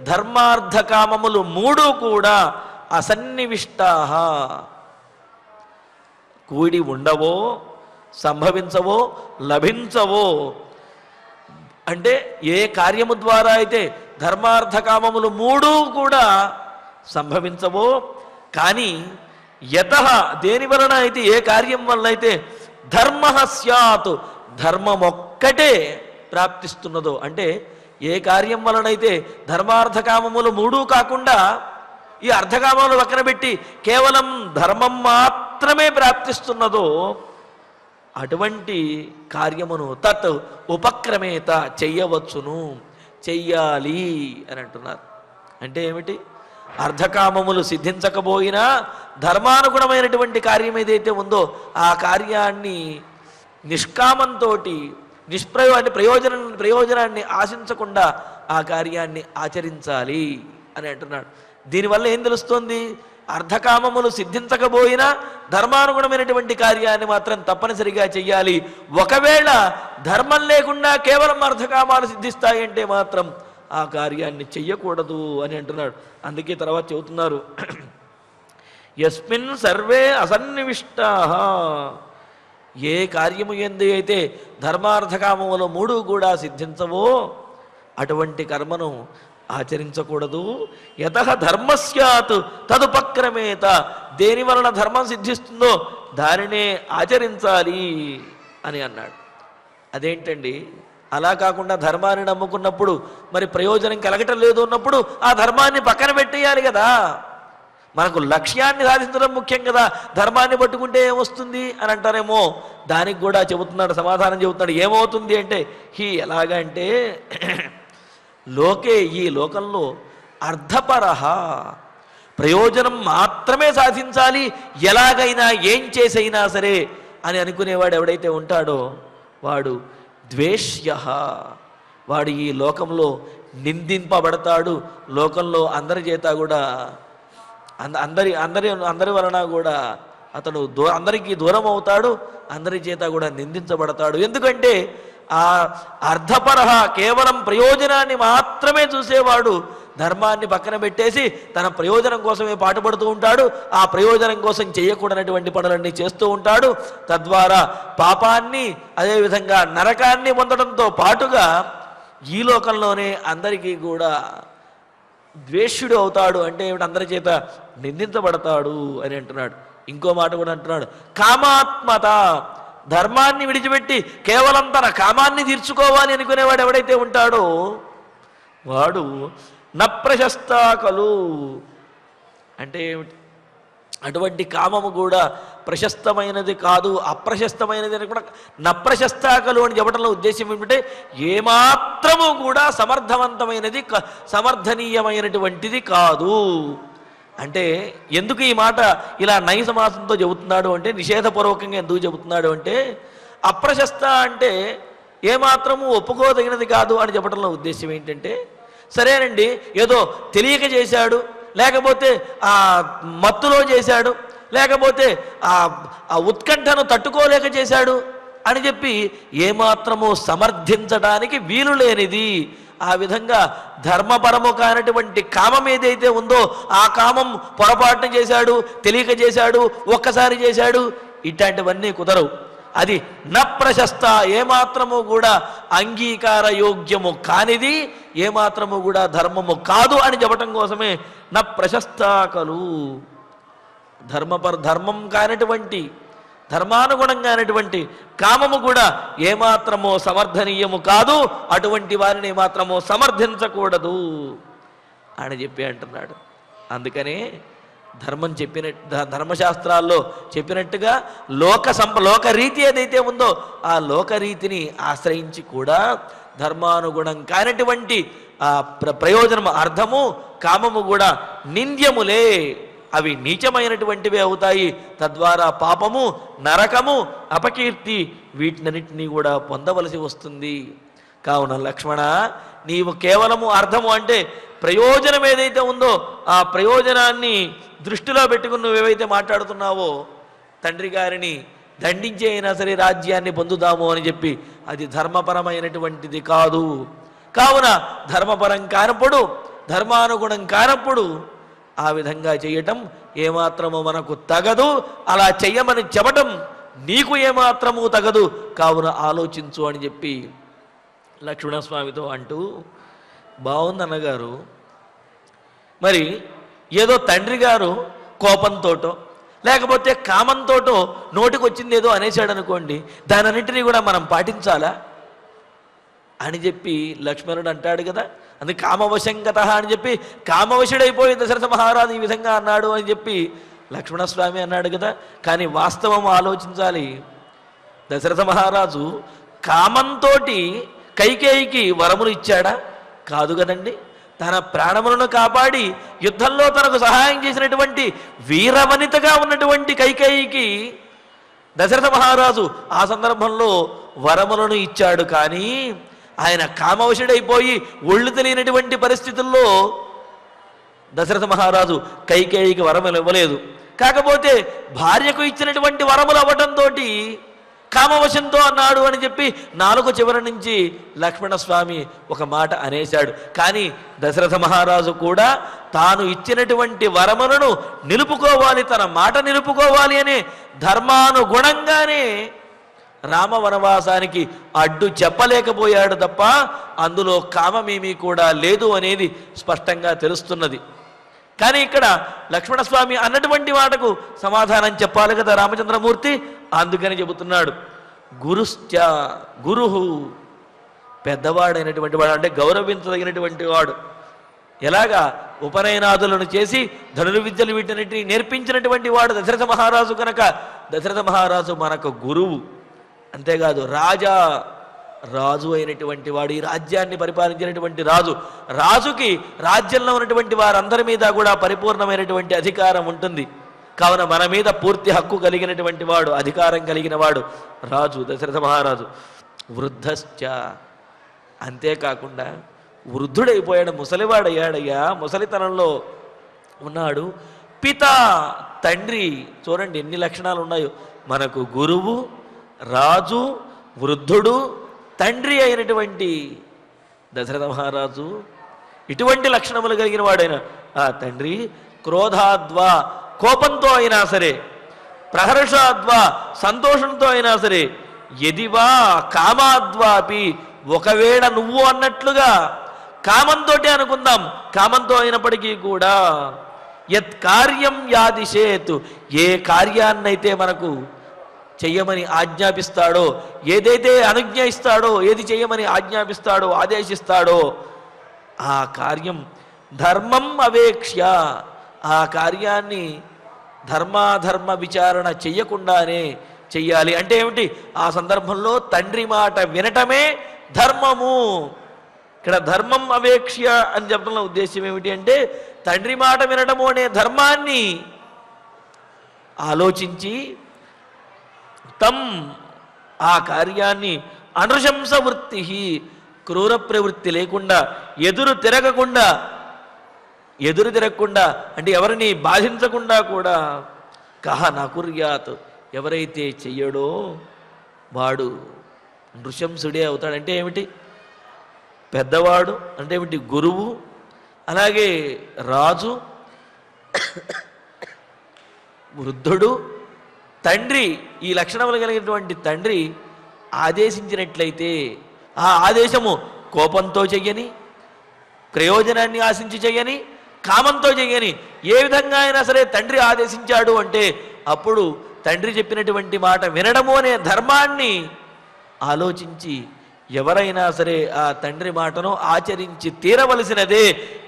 ధర్మార్థకామములు మూడు కూడా అసన్నివిష్టాః కూడి ఉండవో, సంభవించవో, లభించవో. అంటే ఏ కార్యము ద్వారా అయితే ధర్మార్థకామములు మూడు కూడా సంభవించవో, కానీ యతః దేని వలన అయితే, ఏ కార్యం వలన అయితే ధర్మ స్యాత్ ధర్మమొక్కటే ప్రాప్తిస్తున్నదో, అంటే ఏ కార్యం వలనైతే ధర్మార్థకామములు మూడు కాకుండా ఈ అర్ధకామములు పక్కన పెట్టి కేవలం ధర్మం మాత్రమే ప్రాప్తిస్తున్నదో అటువంటి కార్యమును తత్ ఉపక్రమేత చెయ్యవచ్చును, చెయ్యాలి అని అంటున్నారు. అంటే ఏమిటి? అర్ధకామములు సిద్ధించకపోయినా ధర్మానుగుణమైనటువంటి కార్యం ఏదైతే ఉందో ఆ కార్యాన్ని నిష్కామంతో ప్రయోజనాన్ని ఆశించకుండా ఆ కార్యాన్ని ఆచరించాలి అని అంటున్నాడు. దీనివల్ల ఏం తెలుస్తోంది? అర్ధకామములు సిద్ధించకపోయినా ధర్మానుగుణమైనటువంటి కార్యాన్ని మాత్రం తప్పనిసరిగా చెయ్యాలి. ఒకవేళ ధర్మం లేకుండా కేవలం అర్ధకామాలు సిద్ధిస్తాయంటే మాత్రం ఆ కార్యాన్ని చెయ్యకూడదు అని అంటున్నాడు. అందుకే తర్వాత చెబుతున్నారు, యస్మిన్ సర్వే అసన్నివిష్టాః ఏ కార్యము యందు అయితే ధర్మార్థకామములు మూడు కూడా సిద్ధించవో అటువంటి కర్మను ఆచరించకూడదు. యతః ధర్మ స్యాత్ తదుపక్రమేత దేని వలన ధర్మం సిద్ధిస్తుందో దానినే ఆచరించాలి అని అన్నాడు. అదేంటండి? అలా కాకుండా ధర్మాన్ని నమ్ముకున్నప్పుడు మరి ప్రయోజనం కలగటం లేదు అన్నప్పుడు ఆ ధర్మాన్ని పక్కన పెట్టేయాలి కదా. మనకు లక్ష్యాన్ని సాధించడం ముఖ్యం కదా, ధర్మాన్ని పట్టుకుంటే ఏమొస్తుంది అని అంటారేమో. దానికి కూడా చెబుతున్నాడు, సమాధానం చెబుతున్నాడు. ఏమవుతుంది అంటే, ఎలాగంటే లోకే ఈ లోకంలో అర్ధపరహ ప్రయోజనం మాత్రమే సాధించాలి, ఎలాగైనా ఏం చేసైనా సరే అని అనుకునేవాడు ఎవడైతే ఉంటాడో వాడు ద్వేష్య, వాడు ఈ లోకంలో నిందింపబడతాడు. లోకంలో అందరి చేత కూడా అందరి వలన కూడా అతడు అందరికీ దూరం అవుతాడు, అందరి చేత కూడా నిందించబడతాడు. ఎందుకంటే ఆ అర్ధపరహ కేవలం ప్రయోజనాన్ని మాత్రమే చూసేవాడు ధర్మాన్ని పక్కన పెట్టేసి తన ప్రయోజనం కోసమే పాటుపడుతూ ఉంటాడు. ఆ ప్రయోజనం కోసం చేయకూడనటువంటి పనులన్నీ చేస్తూ ఉంటాడు. తద్వారా పాపాన్ని అదేవిధంగా నరకాన్ని పొందడంతో పాటుగా ఈ లోకంలోనే అందరికీ కూడా ద్వేష్యుడు అవుతాడు. అంటే ఏమిటి? అందరి చేత నిందించబడతాడు అని అంటున్నాడు. ఇంకో మాట కూడా అంటున్నాడు, కామాత్మత ధర్మాన్ని విడిచిపెట్టి కేవలం తన కామాన్ని తీర్చుకోవాలి అనుకునేవాడు ఎవడైతే ఉంటాడో వాడు నప్రశస్తాకలు. అంటే ఏమిటి? అటువంటి కామము కూడా ప్రశస్తమైనది కాదు, అప్రశస్తమైనది అని కూడా నప్రశస్తాకలు అని చెప్పడంలో ఉద్దేశం ఏమిటంటే ఏమాత్రము కూడా సమర్థవంతమైనది సమర్థనీయమైనటువంటిది కాదు. అంటే ఎందుకు ఈ మాట ఇలా నై సమాసంతో చెబుతున్నాడు అంటే, నిషేధపూర్వకంగా ఎందుకు చెబుతున్నాడు అంటే, అప్రశస్త అంటే ఏమాత్రము ఒప్పుకోదగినది కాదు అని చెప్పడంలో ఉద్దేశం ఏంటంటే, సరేనండి ఏదో తెలియక చేశాడు, లేకపోతే ఆ మత్తులో చేశాడు, లేకపోతే ఆ ఉత్కంఠను తట్టుకోలేక చేశాడు అని చెప్పి ఏమాత్రము సమర్థించడానికి వీలు లేనిది. ఆ విధంగా ధర్మపరము కానటువంటి కామం ఏదైతే ఉందో ఆ కామం పొరపాటున చేశాడు, తెలియక చేశాడు, ఒక్కసారి చేశాడు, ఇట్లాంటివన్నీ కుదరవు. అది నప్రశస్త ఏమాత్రము కూడా అంగీకార యోగ్యము కానిది, ఏమాత్రము కూడా ధర్మము కాదు అని చెప్పటం కోసమే నప్రశస్తాకలు. ధర్మం కానటువంటి ధర్మానుగుణంగానటువంటి కామము కూడా ఏమాత్రమో సమర్థనీయము కాదు, అటువంటి వారిని ఏమాత్రమో సమర్థించకూడదు అని చెప్పి అంటున్నాడు. అందుకనే ధర్మం ధర్మశాస్త్రాల్లో చెప్పినట్టుగా లోకరీతి ఏదైతే ఉందో ఆ లోకరీతిని ఆశ్రయించి కూడా ధర్మానుగుణం కానటువంటి ఆ ప్రయోజనము అర్థము కామము కూడా నింద్యములే, అవి నీచమైనటువంటివే అవుతాయి. తద్వారా పాపము, నరకము, అపకీర్తి వీటినన్నింటినీ కూడా పొందవలసి వస్తుంది. కావున లక్ష్మణ, నీవు కేవలము అర్థము అంటే ప్రయోజనం ఏదైతే ఉందో ఆ ప్రయోజనాన్ని దృష్టిలో పెట్టుకుని నువ్వేవైతే మాట్లాడుతున్నావో, తండ్రి గారిని దండించి అయినా సరే రాజ్యాన్ని పొందుదాము అని చెప్పి, అది ధర్మపరమైనటువంటిది కాదు. కావున ధర్మపరం కానప్పుడు, ధర్మానుగుణం కానప్పుడు ఆ విధంగా చేయటం ఏమాత్రము మనకు తగదు. అలా చెయ్యమని చెప్పటం నీకు ఏమాత్రము తగదు. కావున ఆలోచించు అని చెప్పి లక్ష్మణస్వామితో అంటూ, బాగుందన్నగారు, మరి ఏదో తండ్రి గారు కోపంతోటో లేకపోతే కామంతోటో నోటికి వచ్చింది ఏదో అనేసాడు అనుకోండి, దానన్నింటినీ కూడా మనం పాటించాలా అని చెప్పి లక్ష్మణుడు అంటాడు కదా. అందుకే కామవశంగత అని చెప్పి కామవశుడైపోయి దశరథ మహారాజు ఈ విధంగా అన్నాడు అని చెప్పి లక్ష్మణస్వామి అన్నాడు కదా. కానీ వాస్తవం ఆలోచించాలి. దశరథ మహారాజు కామంతో కైకేయికి వరములు ఇచ్చాడా? కాదు కదండి. తన ప్రాణములను కాపాడి యుద్ధంలో తనకు సహాయం చేసినటువంటి వీరవనితగా ఉన్నటువంటి కైకేయికి దశరథ మహారాజు ఆ సందర్భంలో వరములను ఇచ్చాడు. కానీ ఆయన కామవశుడైపోయి ఒళ్ళు తెలియనటువంటి పరిస్థితుల్లో దశరథ మహారాజు కైకేయికి వరములు ఇవ్వలేదు. కాకపోతే భార్యకు ఇచ్చినటువంటి వరములు అవ్వటంతో కామవశంతో అన్నాడు అని చెప్పి నాలుగు చివరి నుంచి లక్ష్మణస్వామి ఒక మాట అనేశాడు. కానీ దశరథ మహారాజు కూడా తాను ఇచ్చినటువంటి వరములను నిలుపుకోవాలి, తన మాట నిలుపుకోవాలి అనే ధర్మానుగుణంగానే రామ వనవాసానికి అడ్డు చెప్పలేకపోయాడు తప్ప అందులో కామమేమీ కూడా లేదు అనేది స్పష్టంగా తెలుస్తున్నది. కానీ ఇక్కడ లక్ష్మణస్వామి అన్నటువంటి మాటకు సమాధానం చెప్పాలి కదా రామచంద్రమూర్తి. అందుకని చెబుతున్నాడు, గురుహు పెద్దవాడైనటువంటి వాడు, అంటే గౌరవించదగినటువంటి వాడు. ఎలాగా ఉపనయనాదులను చేసి ధనుర్విద్యలు వీటన్నిటిని నేర్పించినటువంటి వాడు దశరథ మహారాజు కనుక దశరథ మహారాజు మనకు గురువు. అంతేకాదు రాజు అయినటువంటి వాడు, ఈ రాజ్యాన్ని పరిపాలించినటువంటి రాజుకి రాజ్యంలో ఉన్నటువంటి వారందరి మీద కూడా పరిపూర్ణమైనటువంటి అధికారం ఉంటుంది. కావున మన మీద పూర్తి హక్కు కలిగినటువంటి వాడు, అధికారం కలిగిన వాడు రాజు దశరథ మహారాజు. వృద్ధశ్చ, అంతేకాకుండా వృద్ధుడైపోయాడు, ముసలివాడయ్యాడయ్యా, ముసలితనంలో ఉన్నాడు. పిత, తండ్రి. చూడండి ఎన్ని లక్షణాలు ఉన్నాయో మనకు. గురువు, రాజు, వృద్ధుడు, తండ్రి అయినటువంటి దశరథ మహారాజు ఇటువంటి లక్షణములు కలిగిన వాడైన ఆ తండ్రి క్రోధాద్వా, కోపంతో అయినా సరే, ప్రహర్షాద్వా, సంతోషంతో అయినా సరే, ఎదివా కామాద్వాపి, ఒకవేళ నువ్వు అన్నట్లుగా కామంతో అనుకుందాం, కామంతో అయినప్పటికీ కూడా యత్ కార్యం యాదిశేత్, ఏ కార్యాన్నైతే మనకు చెయ్యమని ఆజ్ఞాపిస్తాడో, ఏదైతే అనుజ్ఞ ఇస్తాడో, ఏది చెయ్యమని ఆజ్ఞాపిస్తాడో, ఆదేశిస్తాడో ఆ కార్యం ధర్మం అవేక్ష్య, ఆ కార్యాన్ని ధర్మాధర్మ విచారణ చెయ్యకుండానే చెయ్యాలి. అంటే ఏమిటి? ఆ సందర్భంలో తండ్రి మాట వినటమే ధర్మము. ఇక్కడ ధర్మం అవేక్ష్య అని చెప్పడంలో ఉద్దేశం ఏమిటి అంటే, తండ్రి మాట వినటము అనే ధర్మాన్ని ఆలోచించి ఆ కార్యాన్ని అనృశంస వృత్తి, క్రూర ప్రవృత్తి లేకుండా, ఎదురు తిరగకుండా అంటే ఎవరిని బాధించకుండా కూడా కహ నకుర్యాత్, ఎవరైతే చెయ్యడో వాడు నృశంసుడే అవుతాడంటే ఏమిటి? పెద్దవాడు అంటే ఏమిటి? గురువు, అలాగే రాజు, వృద్ధుడు, తండ్రి, ఈ లక్షణములు కలిగినటువంటి తండ్రి ఆదేశించినట్లయితే ఆ ఆదేశము కోపంతో చెయ్యని, ప్రయోజనాన్ని ఆశించి చెయ్యని, కామంతో చెయ్యని, ఏ విధంగా అయినా సరే తండ్రి ఆదేశించాడు అంటే అప్పుడు తండ్రి చెప్పినటువంటి మాట వినడము అనే ధర్మాన్ని ఆలోచించి ఎవరైనా సరే ఆ తండ్రి మాటను ఆచరించి తీరవలసినదే.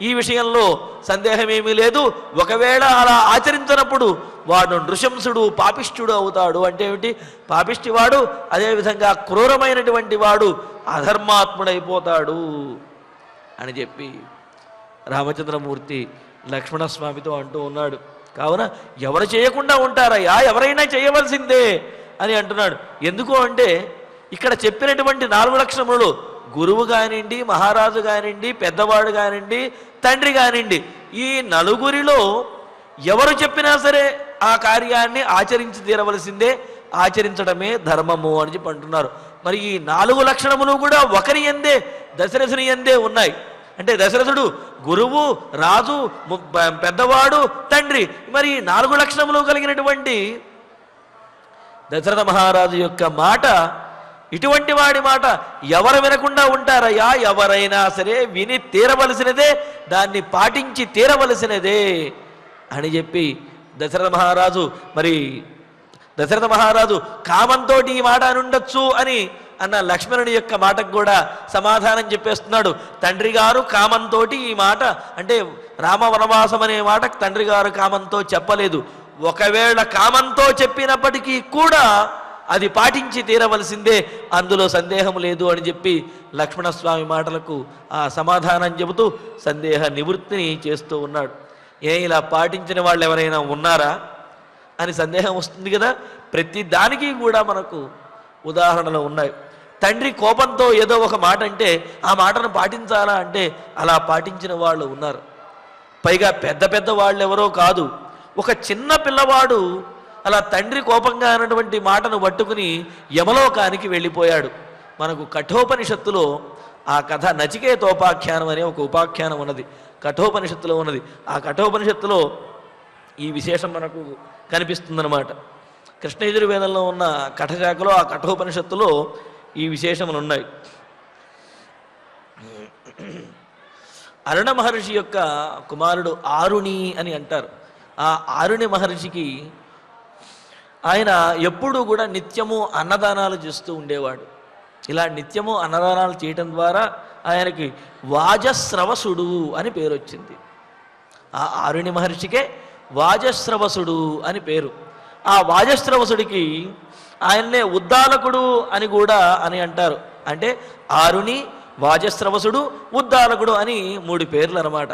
ఈ విషయంలో సందేహమేమీ లేదు. ఒకవేళ అలా ఆచరించినప్పుడు వాడు నృశంసుడు, పాపిష్ఠుడు అవుతాడు. అంటే ఏమిటి? పాపిష్టివాడు, అదేవిధంగా క్రూరమైనటువంటి వాడు, అధర్మాత్ముడైపోతాడు అని చెప్పి రామచంద్రమూర్తి లక్ష్మణస్వామితో అంటూ ఉన్నాడు. కావున ఎవరు చేయకుండా ఉంటారయ్యా, ఎవరైనా చేయవలసిందే అని అంటున్నాడు. ఎందుకు అంటే ఇక్కడ చెప్పినటువంటి 4 లక్షణములు గురువు కానివ్వండి, మహారాజు కానివ్వండి, పెద్దవాడు కానివ్వండి, తండ్రి కానివ్వండి, ఈ నలుగురిలో ఎవరు చెప్పినా సరే ఆ కార్యాన్ని ఆచరించి తీరవలసిందే, ఆచరించడమే ధర్మము అని చెప్పి అంటున్నారు. మరి ఈ 4 లక్షణములు కూడా ఒకరి యందే, దశరథుని యందే ఉన్నాయి. అంటే దశరథుడు గురువు, రాజు, పెద్దవాడు, తండ్రి. మరి 4 లక్షణములు కలిగినటువంటి దశరథ మహారాజు యొక్క మాట, ఇటువంటి వాడి మాట ఎవరు వినకుండా ఉంటారయ్యా? ఎవరైనా సరే విని తీరవలసినదే, దాన్ని పాటించి తీరవలసినదే అని చెప్పి దశరథ మహారాజు కామంతో ఈ మాట అని ఉండొచ్చు అని అన్న లక్ష్మణుని యొక్క మాటకు కూడా సమాధానం చెప్పేస్తున్నాడు. తండ్రి గారు కామంతో ఈ మాట, అంటే రామ వనవాసం అనే మాట తండ్రి గారు కామంతో చెప్పలేదు. ఒకవేళ కామంతో చెప్పినప్పటికీ కూడా అది పాటించి తీరవలసిందే, అందులో సందేహం లేదు అని చెప్పి లక్ష్మణస్వామి మాటలకు ఆ సమాధానం చెబుతూ సందేహ నివృత్తిని చేస్తూ ఉన్నాడు. ఇలా పాటించిన వాళ్ళు ఎవరైనా ఉన్నారా అని సందేహం వస్తుంది కదా. ప్రతి దానికి కూడా మనకు ఉదాహరణలు ఉన్నాయి. తండ్రి కోపంతో ఏదో ఒక మాట అంటే ఆ మాటను పాటించాలా అంటే అలా పాటించిన వాళ్ళు ఉన్నారు. పైగా పెద్ద పెద్ద వాళ్ళు ఎవరో కాదు, ఒక చిన్న పిల్లవాడు అలా తండ్రి కోపంగా అన్నటువంటి మాటను పట్టుకుని యమలోకానికి వెళ్ళిపోయాడు. మనకు కఠోపనిషత్తులో ఆ కథ నచికేతోపాఖ్యానం అనే ఒక ఉపాఖ్యానం ఉన్నది, కఠోపనిషత్తులో ఉన్నది. ఆ కఠోపనిషత్తులో ఈ విశేషం మనకు కనిపిస్తుందన్నమాట. కృష్ణయజుర్వేదంలో ఉన్న కఠశాఖలో ఆ కఠోపనిషత్తులో ఈ విశేషములు ఉన్నాయి. అరుణ మహర్షి యొక్క కుమారుడు ఆరుణి అని అంటారు. ఆ ఆరుణి మహర్షికి ఆయన ఎప్పుడూ కూడా నిత్యము అన్నదానాలు చేస్తూ ఉండేవాడు. ఇలా నిత్యము అన్నదానాలు చేయటం ద్వారా ఆయనకి వాజస్రవసుడు అని పేరు వచ్చింది. ఆ ఆరుణి మహర్షికే వాజస్రవసుడు అని పేరు. ఆ వాజస్రవసుడికి ఆయన్నే ఉద్దాలకుడు అని కూడా అని అంటారు. అంటే ఆరుణి, వాజస్రవసుడు, ఉద్దాలకుడు అని 3 పేర్లు అన్నమాట.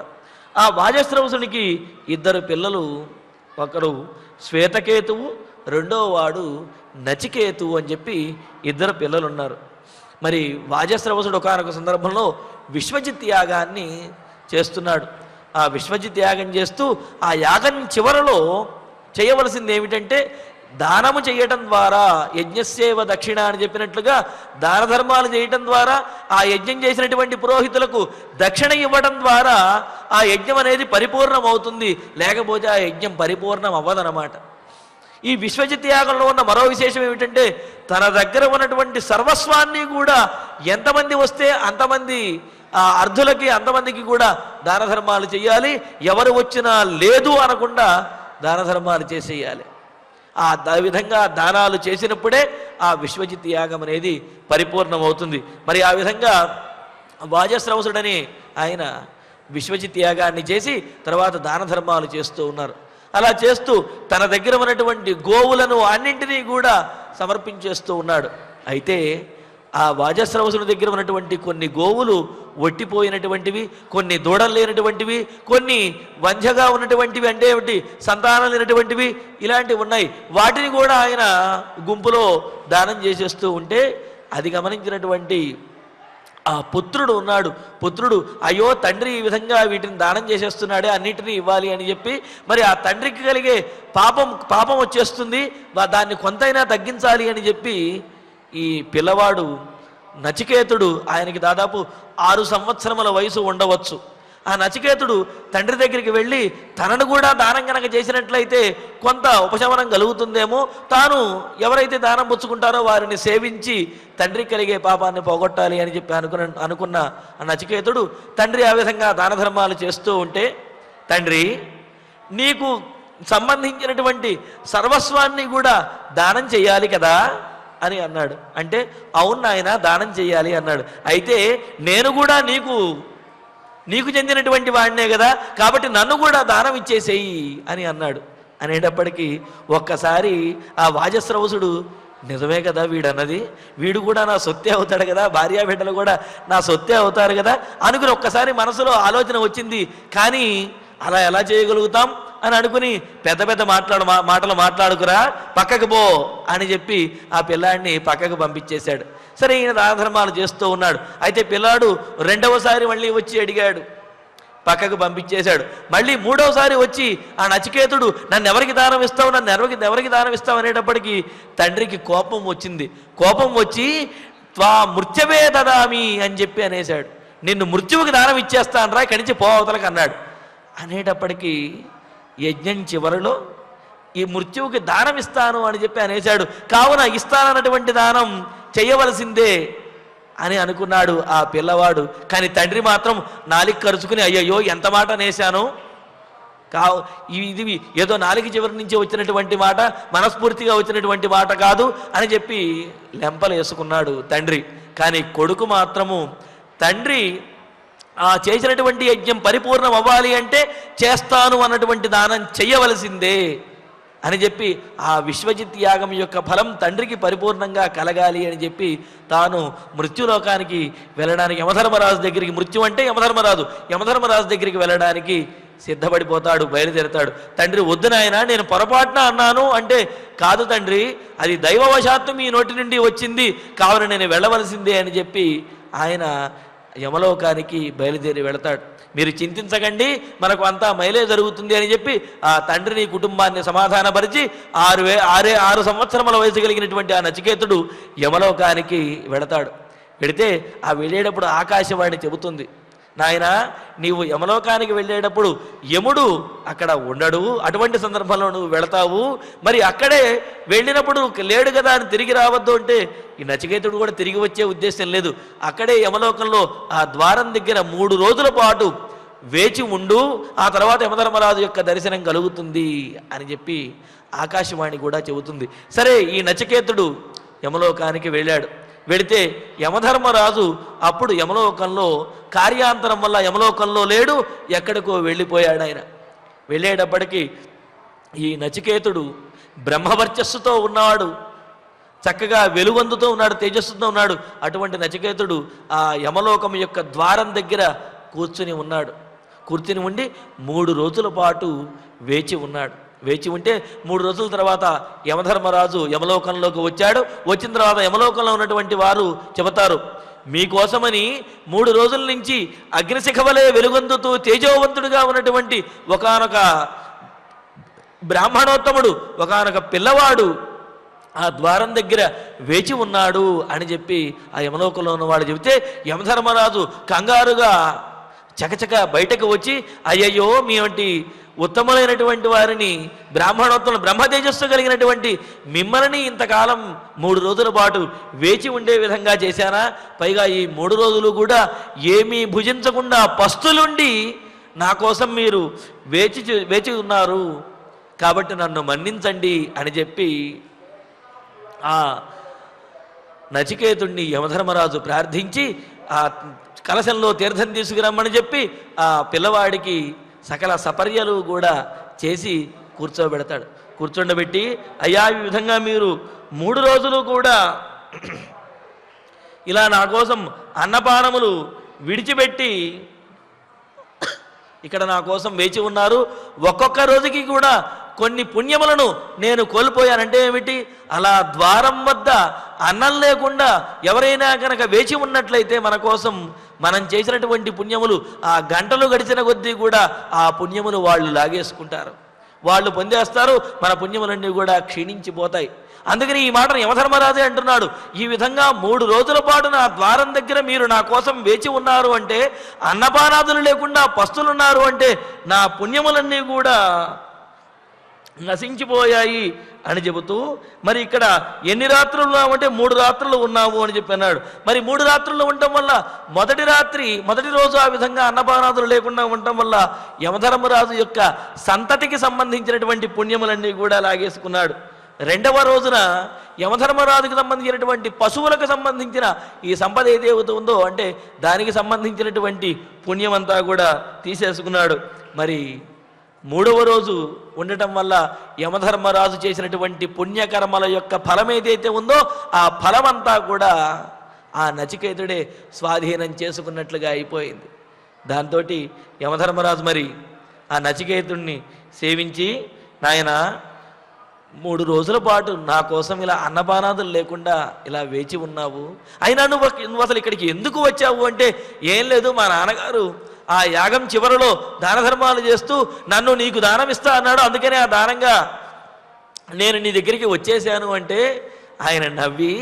ఆ వాజస్రవసునికి 2 పిల్లలు, ఒకరు శ్వేతకేతువు, రెండో వాడు నచికేతువు అని చెప్పి 2 పిల్లలు ఉన్నారు. మరి వాజస్రవసుడు ఒకానొక సందర్భంలో విశ్వజిత్ యాగాన్ని చేస్తున్నాడు. ఆ విశ్వజిత్ యాగం చేస్తూ ఆ యాగం చివరలో చేయవలసింది ఏమిటంటే దానము చేయటం ద్వారా, యజ్ఞస్యేవ దక్షిణ అని చెప్పినట్లుగా దాన ధర్మాలు చేయటం ద్వారా, ఆ యజ్ఞం చేసినటువంటి పురోహితులకు దక్షిణ ఇవ్వడం ద్వారా ఆ యజ్ఞం అనేది పరిపూర్ణం అవుతుంది. లేకపోతే ఆ యజ్ఞం పరిపూర్ణం అవ్వదన్నమాట. ఈ విశ్వజిత్ యాగంలో ఉన్న మరో విశేషం ఏమిటంటే తన దగ్గర ఉన్నటువంటి సర్వస్వాన్ని కూడా ఎంతమంది వస్తే అంతమంది అర్ధులకి, అంతమందికి కూడా దాన ధర్మాలు చేయాలి. ఎవరు వచ్చినా లేదు అనకుండా దాన ధర్మాలు చేసేయాలి. ఆ విధంగా దానాలు చేసినప్పుడే ఆ విశ్వజిత్ యాగం అనేది పరిపూర్ణమవుతుంది. మరి ఆ విధంగా వాజస్రవసుడని ఆయన విశ్వజిత్ యాగాన్ని చేసి తర్వాత దాన ధర్మాలు చేస్తూ ఉన్నారు. అలా చేస్తూ తన దగ్గర ఉన్నటువంటి గోవులను అన్నింటినీ కూడా సమర్పించేస్తూ ఉన్నాడు. అయితే ఆ వాజస్రవసుని దగ్గర ఉన్నటువంటి కొన్ని గోవులు ఒట్టిపోయినటువంటివి, కొన్ని దూడలు లేనటువంటివి, కొన్ని వంధ్యగా ఉన్నటువంటివి, అంటే ఏమిటి సంతానం లేనటువంటివి, ఇలాంటివి ఉన్నాయి. వాటిని కూడా ఆయన గుంపులో దానం చేసేస్తూ ఉంటే అది గమనించినటువంటి ఆ పుత్రుడు ఉన్నాడు. పుత్రుడు అయ్యో తండ్రి ఈ విధంగా వీటిని దానం చేసేస్తున్నాడే, అన్నిటినీ ఇవ్వాలి అని చెప్పి మరి ఆ తండ్రికి కలిగే పాపం వచ్చేస్తుంది, దాన్ని కొంతైనా తగ్గించాలి అని చెప్పి ఈ పిల్లవాడు నచికేతుడు, ఆయనకి దాదాపు 6 సంవత్సరముల వయసు ఉండవచ్చు. ఆ నచికేతుడు తండ్రి దగ్గరికి వెళ్ళి తనను కూడా దానం కనుక చేసినట్లయితే కొంత ఉపశమనం కలుగుతుందేమో, తాను ఎవరైతే దానం పుచ్చుకుంటారో వారిని సేవించి తండ్రికి కలిగే పాపాన్ని పోగొట్టాలి అని చెప్పి అనుకున్న ఆ నచికేతుడు తండ్రి ఆ విధంగా దాన ధర్మాలు చేస్తూ ఉంటే, తండ్రి నీకు సంబంధించినటువంటి సర్వస్వాన్ని కూడా దానం చేయాలి కదా అని అన్నాడు. అంటే అవును నాయన, దానం చేయాలి అన్నాడు. అయితే నేను కూడా నీకు చెందినటువంటి వాడినే కదా, కాబట్టి నన్ను కూడా దానం ఇచ్చేసేయి అని అన్నాడు. అనేటప్పటికీ ఒక్కసారి ఆ వాజస్రవసుడు, నిజమే కదా వీడన్నది, వీడు కూడా నా సొత్తే అవుతాడు కదా, భార్యా బిడ్డలు కూడా నా సొత్తే అవుతారు కదా అనుకుని ఒక్కసారి మనసులో ఆలోచన వచ్చింది. కానీ అలా ఎలా చేయగలుగుతాం అని అనుకుని పెద్ద పెద్ద మాటలు మాట్లాడుకురా, పక్కకు పో అని చెప్పి ఆ పిల్లాడిని పక్కకు పంపించేశాడు. సరే, ఈయన దానధర్మాలు చేస్తూ ఉన్నాడు. అయితే పిల్లాడు రెండవసారి మళ్ళీ వచ్చి అడిగాడు, పక్కకు పంపించేశాడు. మళ్ళీ మూడవసారి వచ్చి ఆ నచికేతుడు నన్ను ఎవరికి దానం ఇస్తావు, నన్ను ఎవరికి దానం ఇస్తావు అనేటప్పటికీ తండ్రికి కోపం వచ్చింది. కోపం వచ్చి త్వా మృత్యవే దదామి అని చెప్పి అనేశాడు. నిన్ను మృత్యువుకి దానం ఇచ్చేస్తాను రా, ఇక్కడి నుంచి పోవతలకు అన్నాడు. అనేటప్పటికీ యజ్ఞం చివరిలో ఈ మృత్యువుకి దానం ఇస్తాను అని చెప్పి అనేశాడు. కావున ఇస్తానన్నటువంటి దానం చెయ్యవలసిందే అని అనుకున్నాడు ఆ పిల్లవాడు. కానీ తండ్రి మాత్రం నాలిక కరుచుకుని, అయ్యయ్యో ఎంత మాట నేశాను, ఇది ఏదో నాలుగు చివరి నుంచి వచ్చినటువంటి మాట, మనస్ఫూర్తిగా వచ్చినటువంటి మాట కాదు అని చెప్పి లెంపలు వేసుకున్నాడు తండ్రి. కానీ కొడుకు మాత్రము తండ్రి చేసినటువంటి యజ్ఞం పరిపూర్ణం అవ్వాలి అంటే చేస్తాను అన్నటువంటి దానం చెయ్యవలసిందే అని చెప్పి ఆ విశ్వజిత్ యాగం యొక్క ఫలం తండ్రికి పరిపూర్ణంగా కలగాలి అని చెప్పి తాను మృత్యులోకానికి వెళ్ళడానికి యమధర్మరాజు దగ్గరికి, మృత్యు అంటే యమధర్మరాజు దగ్గరికి వెళ్ళడానికి సిద్ధపడిపోతాడు, బయలుదేరతాడు. తండ్రి, వద్దు నాయనా, నేను పొరపాటున అన్నాను అంటే, కాదు తండ్రి, అది దైవవశాత్తు మీ నోటి నుండి వచ్చింది, కావున నేను వెళ్ళవలసిందే అని చెప్పి ఆయన యమలోకానికి బయలుదేరి వెళతాడు. మీరు చింతించకండి, మనకు అంతా మైలే జరుగుతుంది అని చెప్పి ఆ తండ్రిని కుటుంబాన్ని సమాధానపరిచి 6 సంవత్సరముల వయసు కలిగినటువంటి ఆ నచికేతుడు యమలోకానికి వెళతాడు. వెళితే ఆ వెళ్ళేటప్పుడు ఆకాశవాణి చెబుతుంది, నాయనా, నీవు యమలోకానికి వెళ్ళేటప్పుడు యముడు అక్కడ ఉండడు, అటువంటి సందర్భంలో నువ్వు వెళతావు, మరి అక్కడే వెళ్ళినప్పుడు లేడు కదా అని తిరిగి రావద్దు అంటే ఈ నచికేతుడు కూడా తిరిగి వచ్చే ఉద్దేశం లేదు. అక్కడే యమలోకంలో ఆ ద్వారం దగ్గర 3 రోజుల పాటు వేచి ఉండు, ఆ తర్వాత యమధర్మరాజు యొక్క దర్శనం కలుగుతుంది అని చెప్పి ఆకాశవాణి కూడా చెబుతుంది. సరే, ఈ నచికేతుడు యమలోకానికి వెళ్ళాడు. వెళితే యమధర్మరాజు అప్పుడు యమలోకంలో కార్యాంతరం వల్ల యమలోకంలో లేడు, ఎక్కడికో వెళ్ళిపోయాడు. ఆయన వెళ్ళేటప్పటికీ ఈ నచికేతుడు బ్రహ్మవర్చస్సుతో ఉన్నాడు, చక్కగా వెలుగొందుతూ ఉన్నాడు, తేజస్సుతో ఉన్నాడు. అటువంటి నచికేతుడు ఆ యమలోకం యొక్క ద్వారం దగ్గర కూర్చుని ఉండి 3 రోజుల పాటు వేచి ఉన్నాడు. వేచి ఉంటే 3 రోజుల తర్వాత యమధర్మరాజు యమలోకంలోకి వచ్చాడు. వచ్చిన తర్వాత యమలోకంలో ఉన్నటువంటి వారు చెబుతారు, మీకోసమని 3 రోజుల నుంచి అగ్నిశిఖవలే వెలుగొందుతూ తేజోవంతుడుగా ఉన్నటువంటి ఒకానొక బ్రాహ్మణోత్తముడు, ఒకానొక పిల్లవాడు ఆ ద్వారం దగ్గర వేచి ఉన్నాడు అని చెప్పి ఆ యమలోకంలో ఉన్నవాడు చెబితే యమధర్మరాజు కంగారుగా చకచక బయటకు వచ్చి, అయ్యయ్యో, మీ వంటి ఉత్తములైనటువంటి వారిని, బ్రాహ్మణోత్తములు, బ్రహ్మతేజస్సు కలిగినటువంటి మిమ్మల్ని ఇంతకాలం 3 రోజుల పాటు వేచి ఉండే విధంగా చేశానా? పైగా ఈ 3 రోజులు కూడా ఏమీ భుజించకుండా పస్తులుండి నా కోసం మీరు వేచి ఉన్నారు, కాబట్టి నన్ను మన్నించండి అని చెప్పి ఆ నచికేతుణ్ణి యమధర్మరాజు ప్రార్థించి ఆ కలశంలో తీర్థం తీసుకురమ్మని చెప్పి ఆ పిల్లవాడికి సకల సపర్యలు కూడా చేసి కూర్చోబెడతాడు. కూర్చోబెట్టి, అయ్యా, ఈ విధంగా మీరు 3 రోజులు కూడా ఇలా నా కోసం అన్నపానములు విడిచిపెట్టి ఇక్కడ నా కోసం వేచి ఉన్నారు. ఒక్కొక్క రోజుకి కూడా కొన్ని పుణ్యములను నేను కోల్పోయానంటే ఏమిటి? అలా ద్వారం వద్ద అన్నం లేకుండా ఎవరైనా కనుక వేచి ఉన్నట్లయితే మన కోసం మనం చేసినటువంటి పుణ్యములు ఆ గంటలు గడిచిన కొద్దీ కూడా ఆ పుణ్యములు వాళ్ళు లాగేసుకుంటారు, వాళ్ళు పొందేస్తారు, మన పుణ్యములన్నీ కూడా క్షీణించిపోతాయి. అందుకని ఈ మాటను యమధర్మరాజే అంటున్నాడు. ఈ విధంగా 3 రోజుల పాటు నా ద్వారం దగ్గర మీరు నా కోసం వేచి ఉన్నారు అంటే, అన్నపానాదులు లేకుండా పస్తులున్నారు అంటే నా పుణ్యములన్నీ కూడా నశించిపోయాయి అని చెబుతూ, మరి ఇక్కడ ఎన్ని రాత్రులు ఉన్నామంటే 3 రాత్రులు ఉన్నాము అని చెప్పి అన్నాడు. మరి 3 రాత్రులు ఉండటం వల్ల మొదటి రోజు ఆ విధంగా అన్నపానాదులు లేకుండా ఉండటం వల్ల యమధర్మరాజు యొక్క సంతతికి సంబంధించినటువంటి పుణ్యములన్నీ కూడా లాగేసుకున్నాడు. రెండవ రోజున యమధర్మరాజుకు సంబంధించినటువంటి పశువులకు సంబంధించిన ఈ సంపద ఏదైతే ఉందో అంటే దానికి సంబంధించినటువంటి పుణ్యమంతా కూడా తీసేసుకున్నాడు. మరి మూడవ రోజు ఉండటం వల్ల యమధర్మరాజు చేసినటువంటి పుణ్యకర్మల యొక్క ఫలం ఏదైతే ఉందో ఆ ఫలమంతా కూడా ఆ నచికేతుడే స్వాధీనం చేసుకున్నట్లుగా అయిపోయింది. దాంతో యమధర్మరాజు మరి ఆ నచికేతుడిని సేవించి, నాయన 3 రోజుల పాటు నా కోసం ఇలా అన్నపానాదులు లేకుండా ఇలా వేచి ఉన్నావు, అయినా నువ్వు అసలు ఇక్కడికి ఎందుకు వచ్చావు అంటే, ఏం లేదు మా నాన్నగారు ఆ యాగం చివరిలో దాన ధర్మాలు చేస్తూ నన్ను నీకు దానం ఇస్తా అన్నాడు, అందుకనే ఆ దానంగా నేను నీ దగ్గరికి వచ్చేసాను అంటే ఆయన నవ్వి,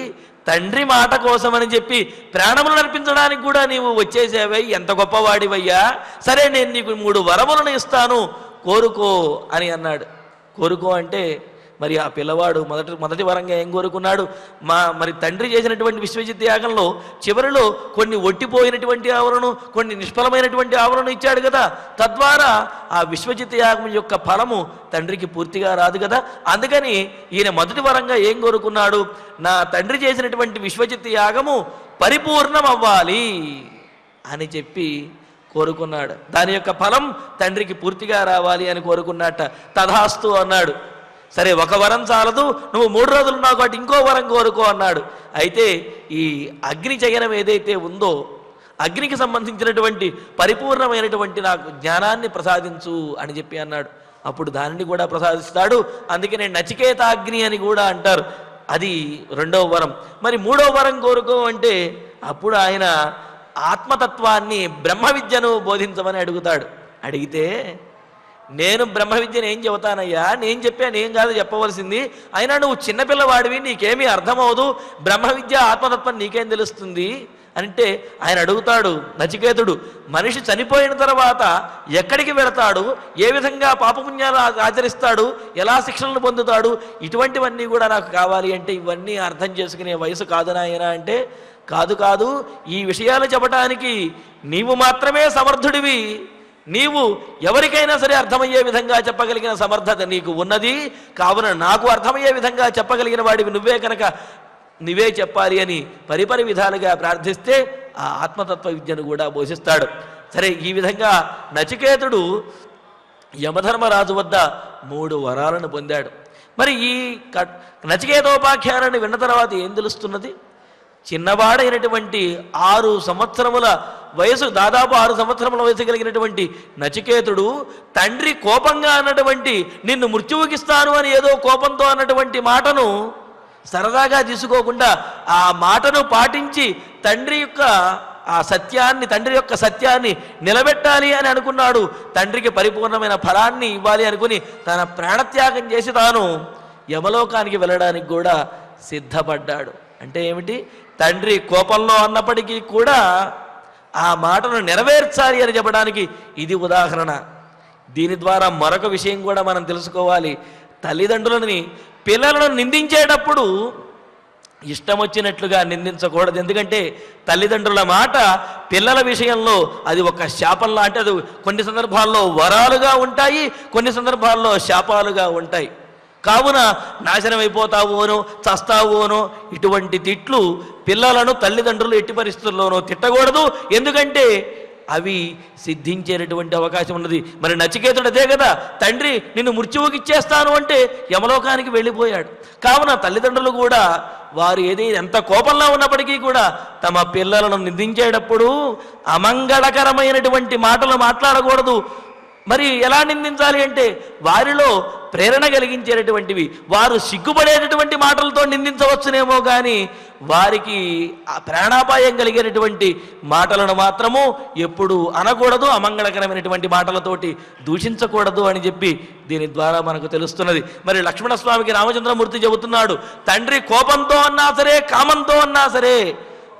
తండ్రి మాట కోసమని చెప్పి ప్రాణములను అర్పించడానికి కూడా నీవు వచ్చేసావై, ఎంత గొప్పవాడివయ్యా, సరే నేను నీకు 3 వరములను ఇస్తాను కోరుకో అని అన్నాడు. కోరుకో అంటే మరి ఆ పిల్లవాడు మొదటి వరంగా ఏం కోరుకున్నాడు, మరి తండ్రి చేసినటువంటి విశ్వజిత్ యాగంలో చివరిలో కొన్ని ఒట్టిపోయినటువంటి ఆవులను, కొన్ని నిష్ఫలమైనటువంటి ఆవులను ఇచ్చాడు కదా, తద్వారా ఆ విశ్వజిత్ యాగం యొక్క ఫలము తండ్రికి పూర్తిగా రాదు కదా, అందుకని ఈయన మొదటి వరంగా ఏం కోరుకున్నాడు, నా తండ్రి చేసినటువంటి విశ్వజిత్ యాగము పరిపూర్ణం అవ్వాలి అని చెప్పి కోరుకున్నాడు. దాని యొక్క ఫలం తండ్రికి పూర్తిగా రావాలి అని కోరుకున్నట్ట. తథాస్తు అన్నాడు. సరే, 1 వరం చాలదు, నువ్వు 3 రోజులు నాకు అటు ఇంకో వరం కోరుకో అన్నాడు. అయితే ఈ అగ్ని చయనం ఏదైతే ఉందో, అగ్నికి సంబంధించినటువంటి పరిపూర్ణమైనటువంటి నాకు జ్ఞానాన్ని ప్రసాదించు అని చెప్పి అన్నాడు. అప్పుడు దానిని కూడా ప్రసాదిస్తాడు. అందుకనే నచికేతాగ్ని అని కూడా అంటారు. అది 2వ వరం. మరి 3వ వరం కోరుకో అంటే అప్పుడు ఆయన ఆత్మతత్వాన్ని, బ్రహ్మ విద్యను బోధించమని అడుగుతాడు. అడిగితే, నేను బ్రహ్మ విద్యను ఏం చెబుతానయ్యా, నేను చెప్పాను ఏం కాదు చెప్పవలసింది, అయినా నువ్వు చిన్నపిల్లవాడివి, నీకేమీ అర్థమవదు, బ్రహ్మ విద్య ఆత్మతత్వం నీకేం తెలుస్తుంది అంటే ఆయన అడుగుతాడు నచికేతుడు, మనిషి చనిపోయిన తర్వాత ఎక్కడికి వెళతాడు, ఏ విధంగా పాపపుణ్యాలు ఆచరిస్తాడు, ఎలా శిక్షణలు పొందుతాడు, ఇటువంటివన్నీ కూడా నాకు కావాలి అంటే ఇవన్నీ అర్థం చేసుకునే వయసు కాదు నాయనా అంటే, కాదు ఈ విషయాలు చెప్పటానికి నీవు మాత్రమే సమర్థుడివి, నీవు ఎవరికైనా సరే అర్థమయ్యే విధంగా చెప్పగలిగిన సమర్థత నీకు ఉన్నది, కావున నాకు అర్థమయ్యే విధంగా చెప్పగలిగిన వాడివి నువ్వే కనుక నువ్వే చెప్పాలి అని పరిపరి విధాలుగా ప్రార్థిస్తే ఆ ఆత్మతత్వ విద్యను కూడా బోధిస్తాడు. సరే, ఈ విధంగా నచికేతుడు యమధర్మరాజు వద్ద 3 వరాలను పొందాడు. మరి ఈ నచికేతోపాఖ్యానాన్ని విన్న తర్వాత ఏం తెలుస్తున్నది, చిన్నవాడైనటువంటి 6 సంవత్సరముల వయసు, దాదాపు 6 సంవత్సరముల వయసు కలిగినటువంటి నచికేతుడు తండ్రి కోపంగా అన్నటువంటి నిన్ను మృత్యువుకిస్తాను అని ఏదో కోపంతో అన్నటువంటి మాటను సరదాగా తీసుకోకుండా ఆ మాటను పాటించి తండ్రి యొక్క సత్యాన్ని నిలబెట్టాలి అని అనుకున్నాడు. తండ్రికి పరిపూర్ణమైన ఫలాన్ని ఇవ్వాలి అనుకుని తన ప్రాణత్యాగం చేసి తాను యమలోకానికి వెళ్ళడానికి కూడా సిద్ధపడ్డాడు. అంటే ఏమిటి, తండ్రి కోపంలో అన్నప్పటికీ కూడా ఆ మాటను నెరవేర్చాలి అని చెప్పడానికి ఇది ఉదాహరణ. దీని ద్వారా మరొక విషయం కూడా మనం తెలుసుకోవాలి. తల్లిదండ్రులని, పిల్లలను నిందించేటప్పుడు ఇష్టం వచ్చినట్లుగా నిందించకూడదు. ఎందుకంటే తల్లిదండ్రుల మాట పిల్లల విషయంలో అది ఒక శాపం లాంటి, అది కొన్ని సందర్భాల్లో వరాలుగా ఉంటాయి, కొన్ని సందర్భాల్లో శాపాలుగా ఉంటాయి. కావున నాశనం అయిపోతావోనో, చస్తావోనో ఇటువంటి తిట్లు పిల్లలను తల్లిదండ్రులు ఎట్టి పరిస్థితుల్లోనూ తిట్టకూడదు. ఎందుకంటే అవి సిద్ధించేటటువంటి అవకాశం ఉన్నది. మరి నచికేతుడు అదే కదా, తండ్రి నిన్ను మృత్యువుకి ఇచ్చేస్తాను అంటే యమలోకానికి వెళ్ళిపోయాడు. కావున తల్లిదండ్రులు కూడా వారు ఏదైనా ఎంత కోపంలో ఉన్నప్పటికీ కూడా తమ పిల్లలను నిందించేటప్పుడు అమంగళకరమైనటువంటి మాటలు మాట్లాడకూడదు. మరి ఎలా నిందించాలి అంటే వారిలో ప్రేరణ కలిగించేటటువంటివి, వారు సిగ్గుపడేటటువంటి మాటలతో నిందించవచ్చునేమో కానీ వారికి ప్రాణాపాయం కలిగేటటువంటి మాటలను మాత్రము ఎప్పుడు అనకూడదు, అమంగళకరమైనటువంటి మాటలతోటి దూషించకూడదు అని చెప్పి దీని ద్వారా మనకు తెలుస్తున్నది. మరి లక్ష్మణస్వామికి రామచంద్రమూర్తి చెబుతున్నాడు, తండ్రి కోపంతో అన్నా సరే, కామంతో అన్నా సరే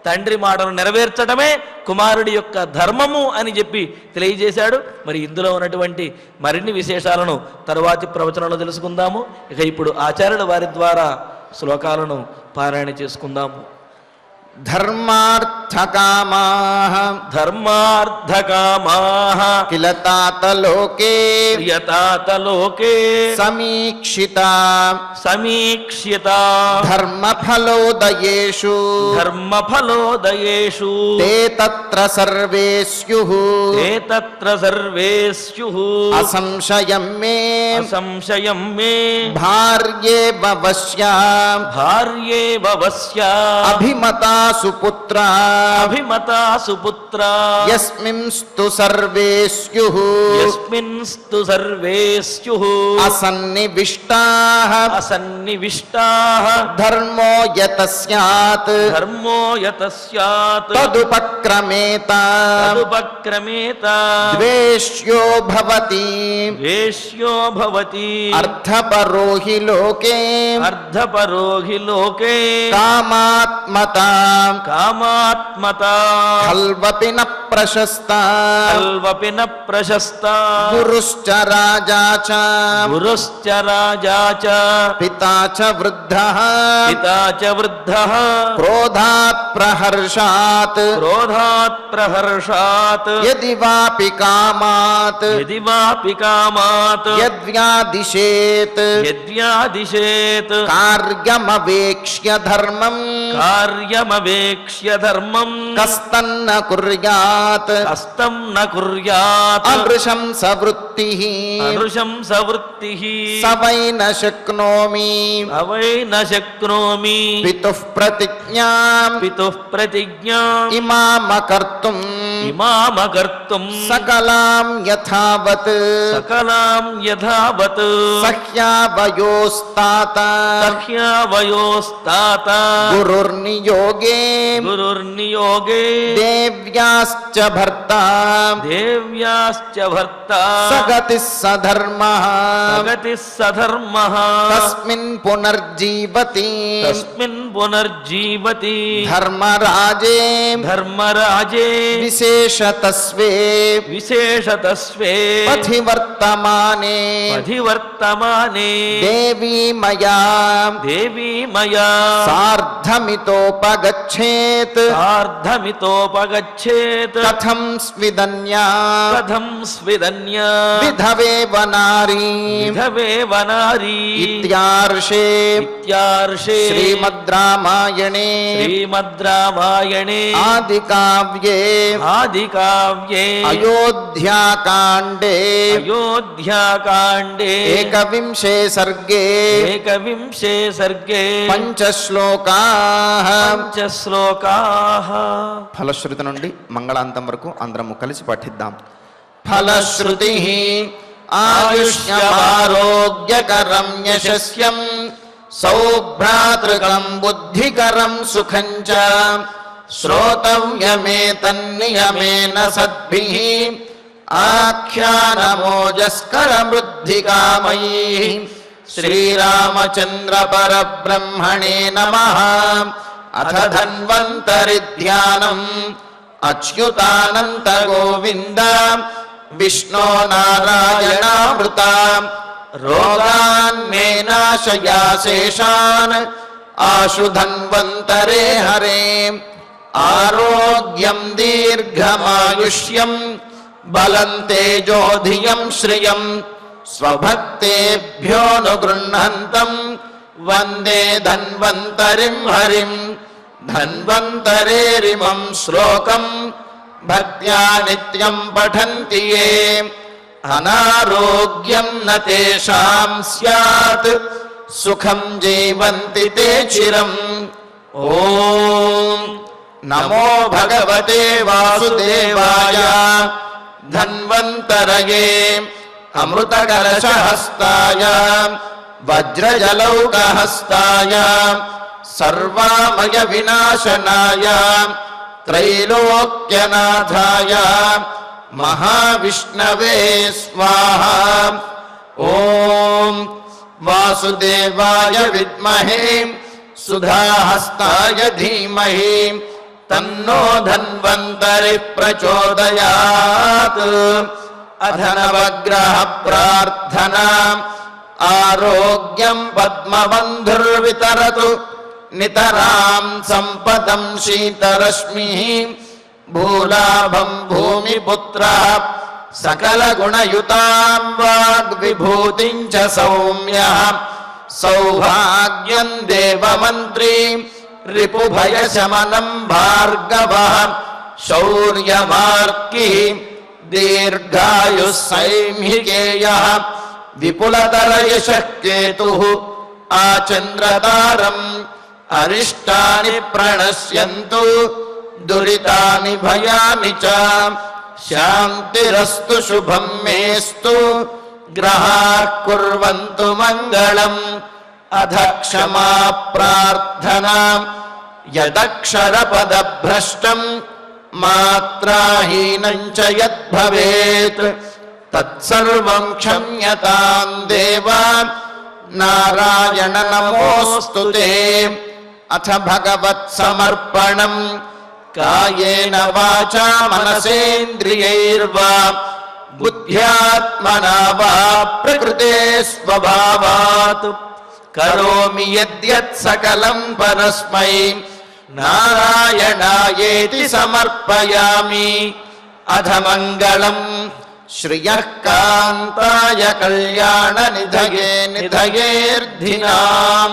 తండ్రి మాటను నెరవేర్చడమే కుమారుడి యొక్క ధర్మము అని చెప్పి తెలియజేశాడు. మరి ఇందులో ఉన్నటువంటి మరిన్ని విశేషాలను తరువాతి ప్రవచనంలో తెలుసుకుందాము. ఇక ఇప్పుడు ఆచార్యుల వారి ద్వారా శ్లోకాలను పారాయణ చేసుకుందాము. ధర్మార్థ ధర్మార్థకామాః కిల తాతలోకే యతాతలోకే సమీక్షితా ధర్మఫలోదయేషు తే తత్ర సర్వే స్యుః అసంశయం మే భార్యేవ వశ్యా అభిమతా సుపుత్రా యస్మిన్స్తు సర్వే స్యుః అసన్నివిష్టాః ధర్మో యత స్యాత్ తదుపక్రమేత ద్వేష్యో భవతి అర్థపరో హి లోకే కామాత్మతా ఖల్వపి న ప్రశస్తా గురుశ్చ రాజా చ పితా చ వృద్ధః క్రోధాత్ ప్రహర్షాత్ యది వాపి కామాత్ యద్వ్యాదిశేత్ కార్యమవేక్ష్య ధర్మం కస్తన్న కుర్యాత్ అనృశంస వృత్తిః సవైన శక్నోమి పితుః ప్రతిజ్ఞాం ఇమామకర్తుం సకలాం యథావత్ సహ్యావయోస్తాత గురుర్నియోగే దేవ్యాశ్చ భర్తా సగతిః సధర్మః తస్మిన్ పునర్జీవతి ధర్మరాజే విశేషతస్వే పథివర్తమానే దేవీ మయా సార్ధమితోపగచ్ఛేత్ కథం స్విదన్యా విధవేవ నారీ ఇత్యార్షే శ్రీమద్ రామాయణే ఆదికావ్యే అయోధ్యాకాండే ఏకవింశే సర్గే పంచశ్లోకాః ఫలశ్రుతి నుండి మంగళాంతం వరకు అందరము కలిసి పఠిద్దాం. ఫలశ్రుతి ఆయుష్యమారోగ్యకరం యశస్యం సౌభ్రాతృకం బుద్ధికరం సుఖం చ శ్రోతవ్యమేతన్నియమేన సద్భిః ఆఖ్యానమోజస్కరమృద్ధికామైః శ్రీరామచంద్ర పరబ్రహ్మణే నమః. అథ ధన్వంతరి ధ్యానం అచ్యుతానంత గోవింద విష్ణో నారాయణామృత రోగాన్మే నాశయాశేషాన్ ఆశు ధన్వంతరే హరే. ఆరోగ్యం దీర్ఘమాయుష్యం బలం తేజోధియం శ్రియం స్వభక్తేభ్యోనుగృహంతం వందే ధన్వంతరిం హరిం. ధన్వంతరేరిమం శ్లోకం భక్త్యా నిత్యం పఠంతి యే అనారోగ్యం న తేషాం స్యాత్ సుఖం జీవంతి తే చిరం. ఓం నమో భగవతే వాసుదేవాయ ధన్వంతరయే అమృతకలశహస్తాయ వజ్రజలౌకహస్తాయ సర్వామయ వినాశనాయ త్రైలోక్యనాథాయ మహావిష్ణవే స్వాహా. ఓం వాసుదేవాయ విద్మహే సుధాహస్తాయ ధీమహి తన్నో ధన్వంతరి ప్రచోదయాత్. అథ నవగ్రహ ప్రార్థనా ఆరోగ్యం పద్మబంధుర్వితరతు నితరాం సంపదం శీతరశ్మిః భూలాభం భూమిపుత్రః సకలగుణయుతాం వాగ్విభూతిం చ సౌమ్యః సౌభాగ్యం దేవమంత్రీ రిపుభయశమనం భార్గవః శౌర్యమార్కిః దీర్ఘాయుః సైంహికేయః విపులతరయశః కేతుః ఆచంద్రతారం అరిష్టాని ప్రణశ్యంతు దురితాని భయాని చ శాంతిరస్తు శుభం మేస్తు గ్రహాః కుర్వంతు మంగళం అధ క్షమా ప్రార్థనా యదక్షరపదభ్రష్టం మాత్రాహీనం చ యద్భవేత్ తత్సర్వం క్షమ్యతాం దేవా నారాయణ నమోస్తుతే అథ భగవత్ సమర్పణం కాయేన వాచా మనసేంద్రియైర్వా బుద్ధ్యాత్మనా వా ప్రకృతే స్వభావాత్ కరోమి యద్యత్ సకలం పరస్మై నారాయణాయేతి సమర్పయామి అధ మంగళం శ్రియః కాంతాయ కళ్యాణ నిధయే నిధయేర్ధినాం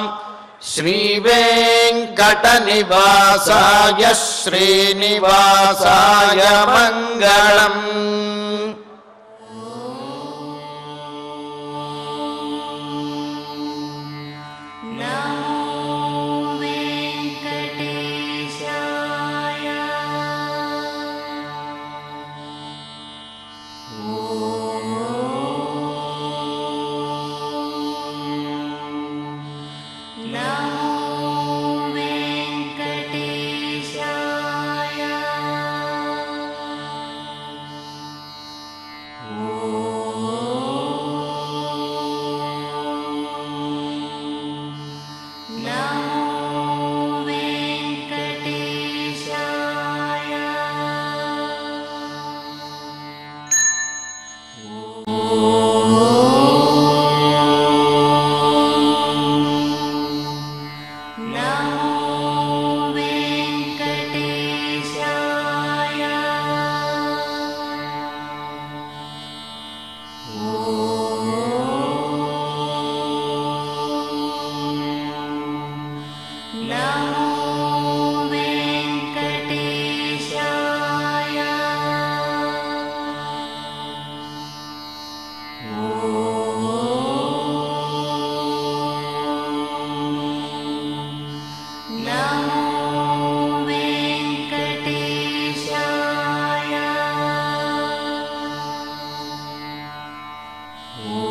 శ్రీవేంకట నివాసాయ శ్రీనివాసాయ మంగళం. Oh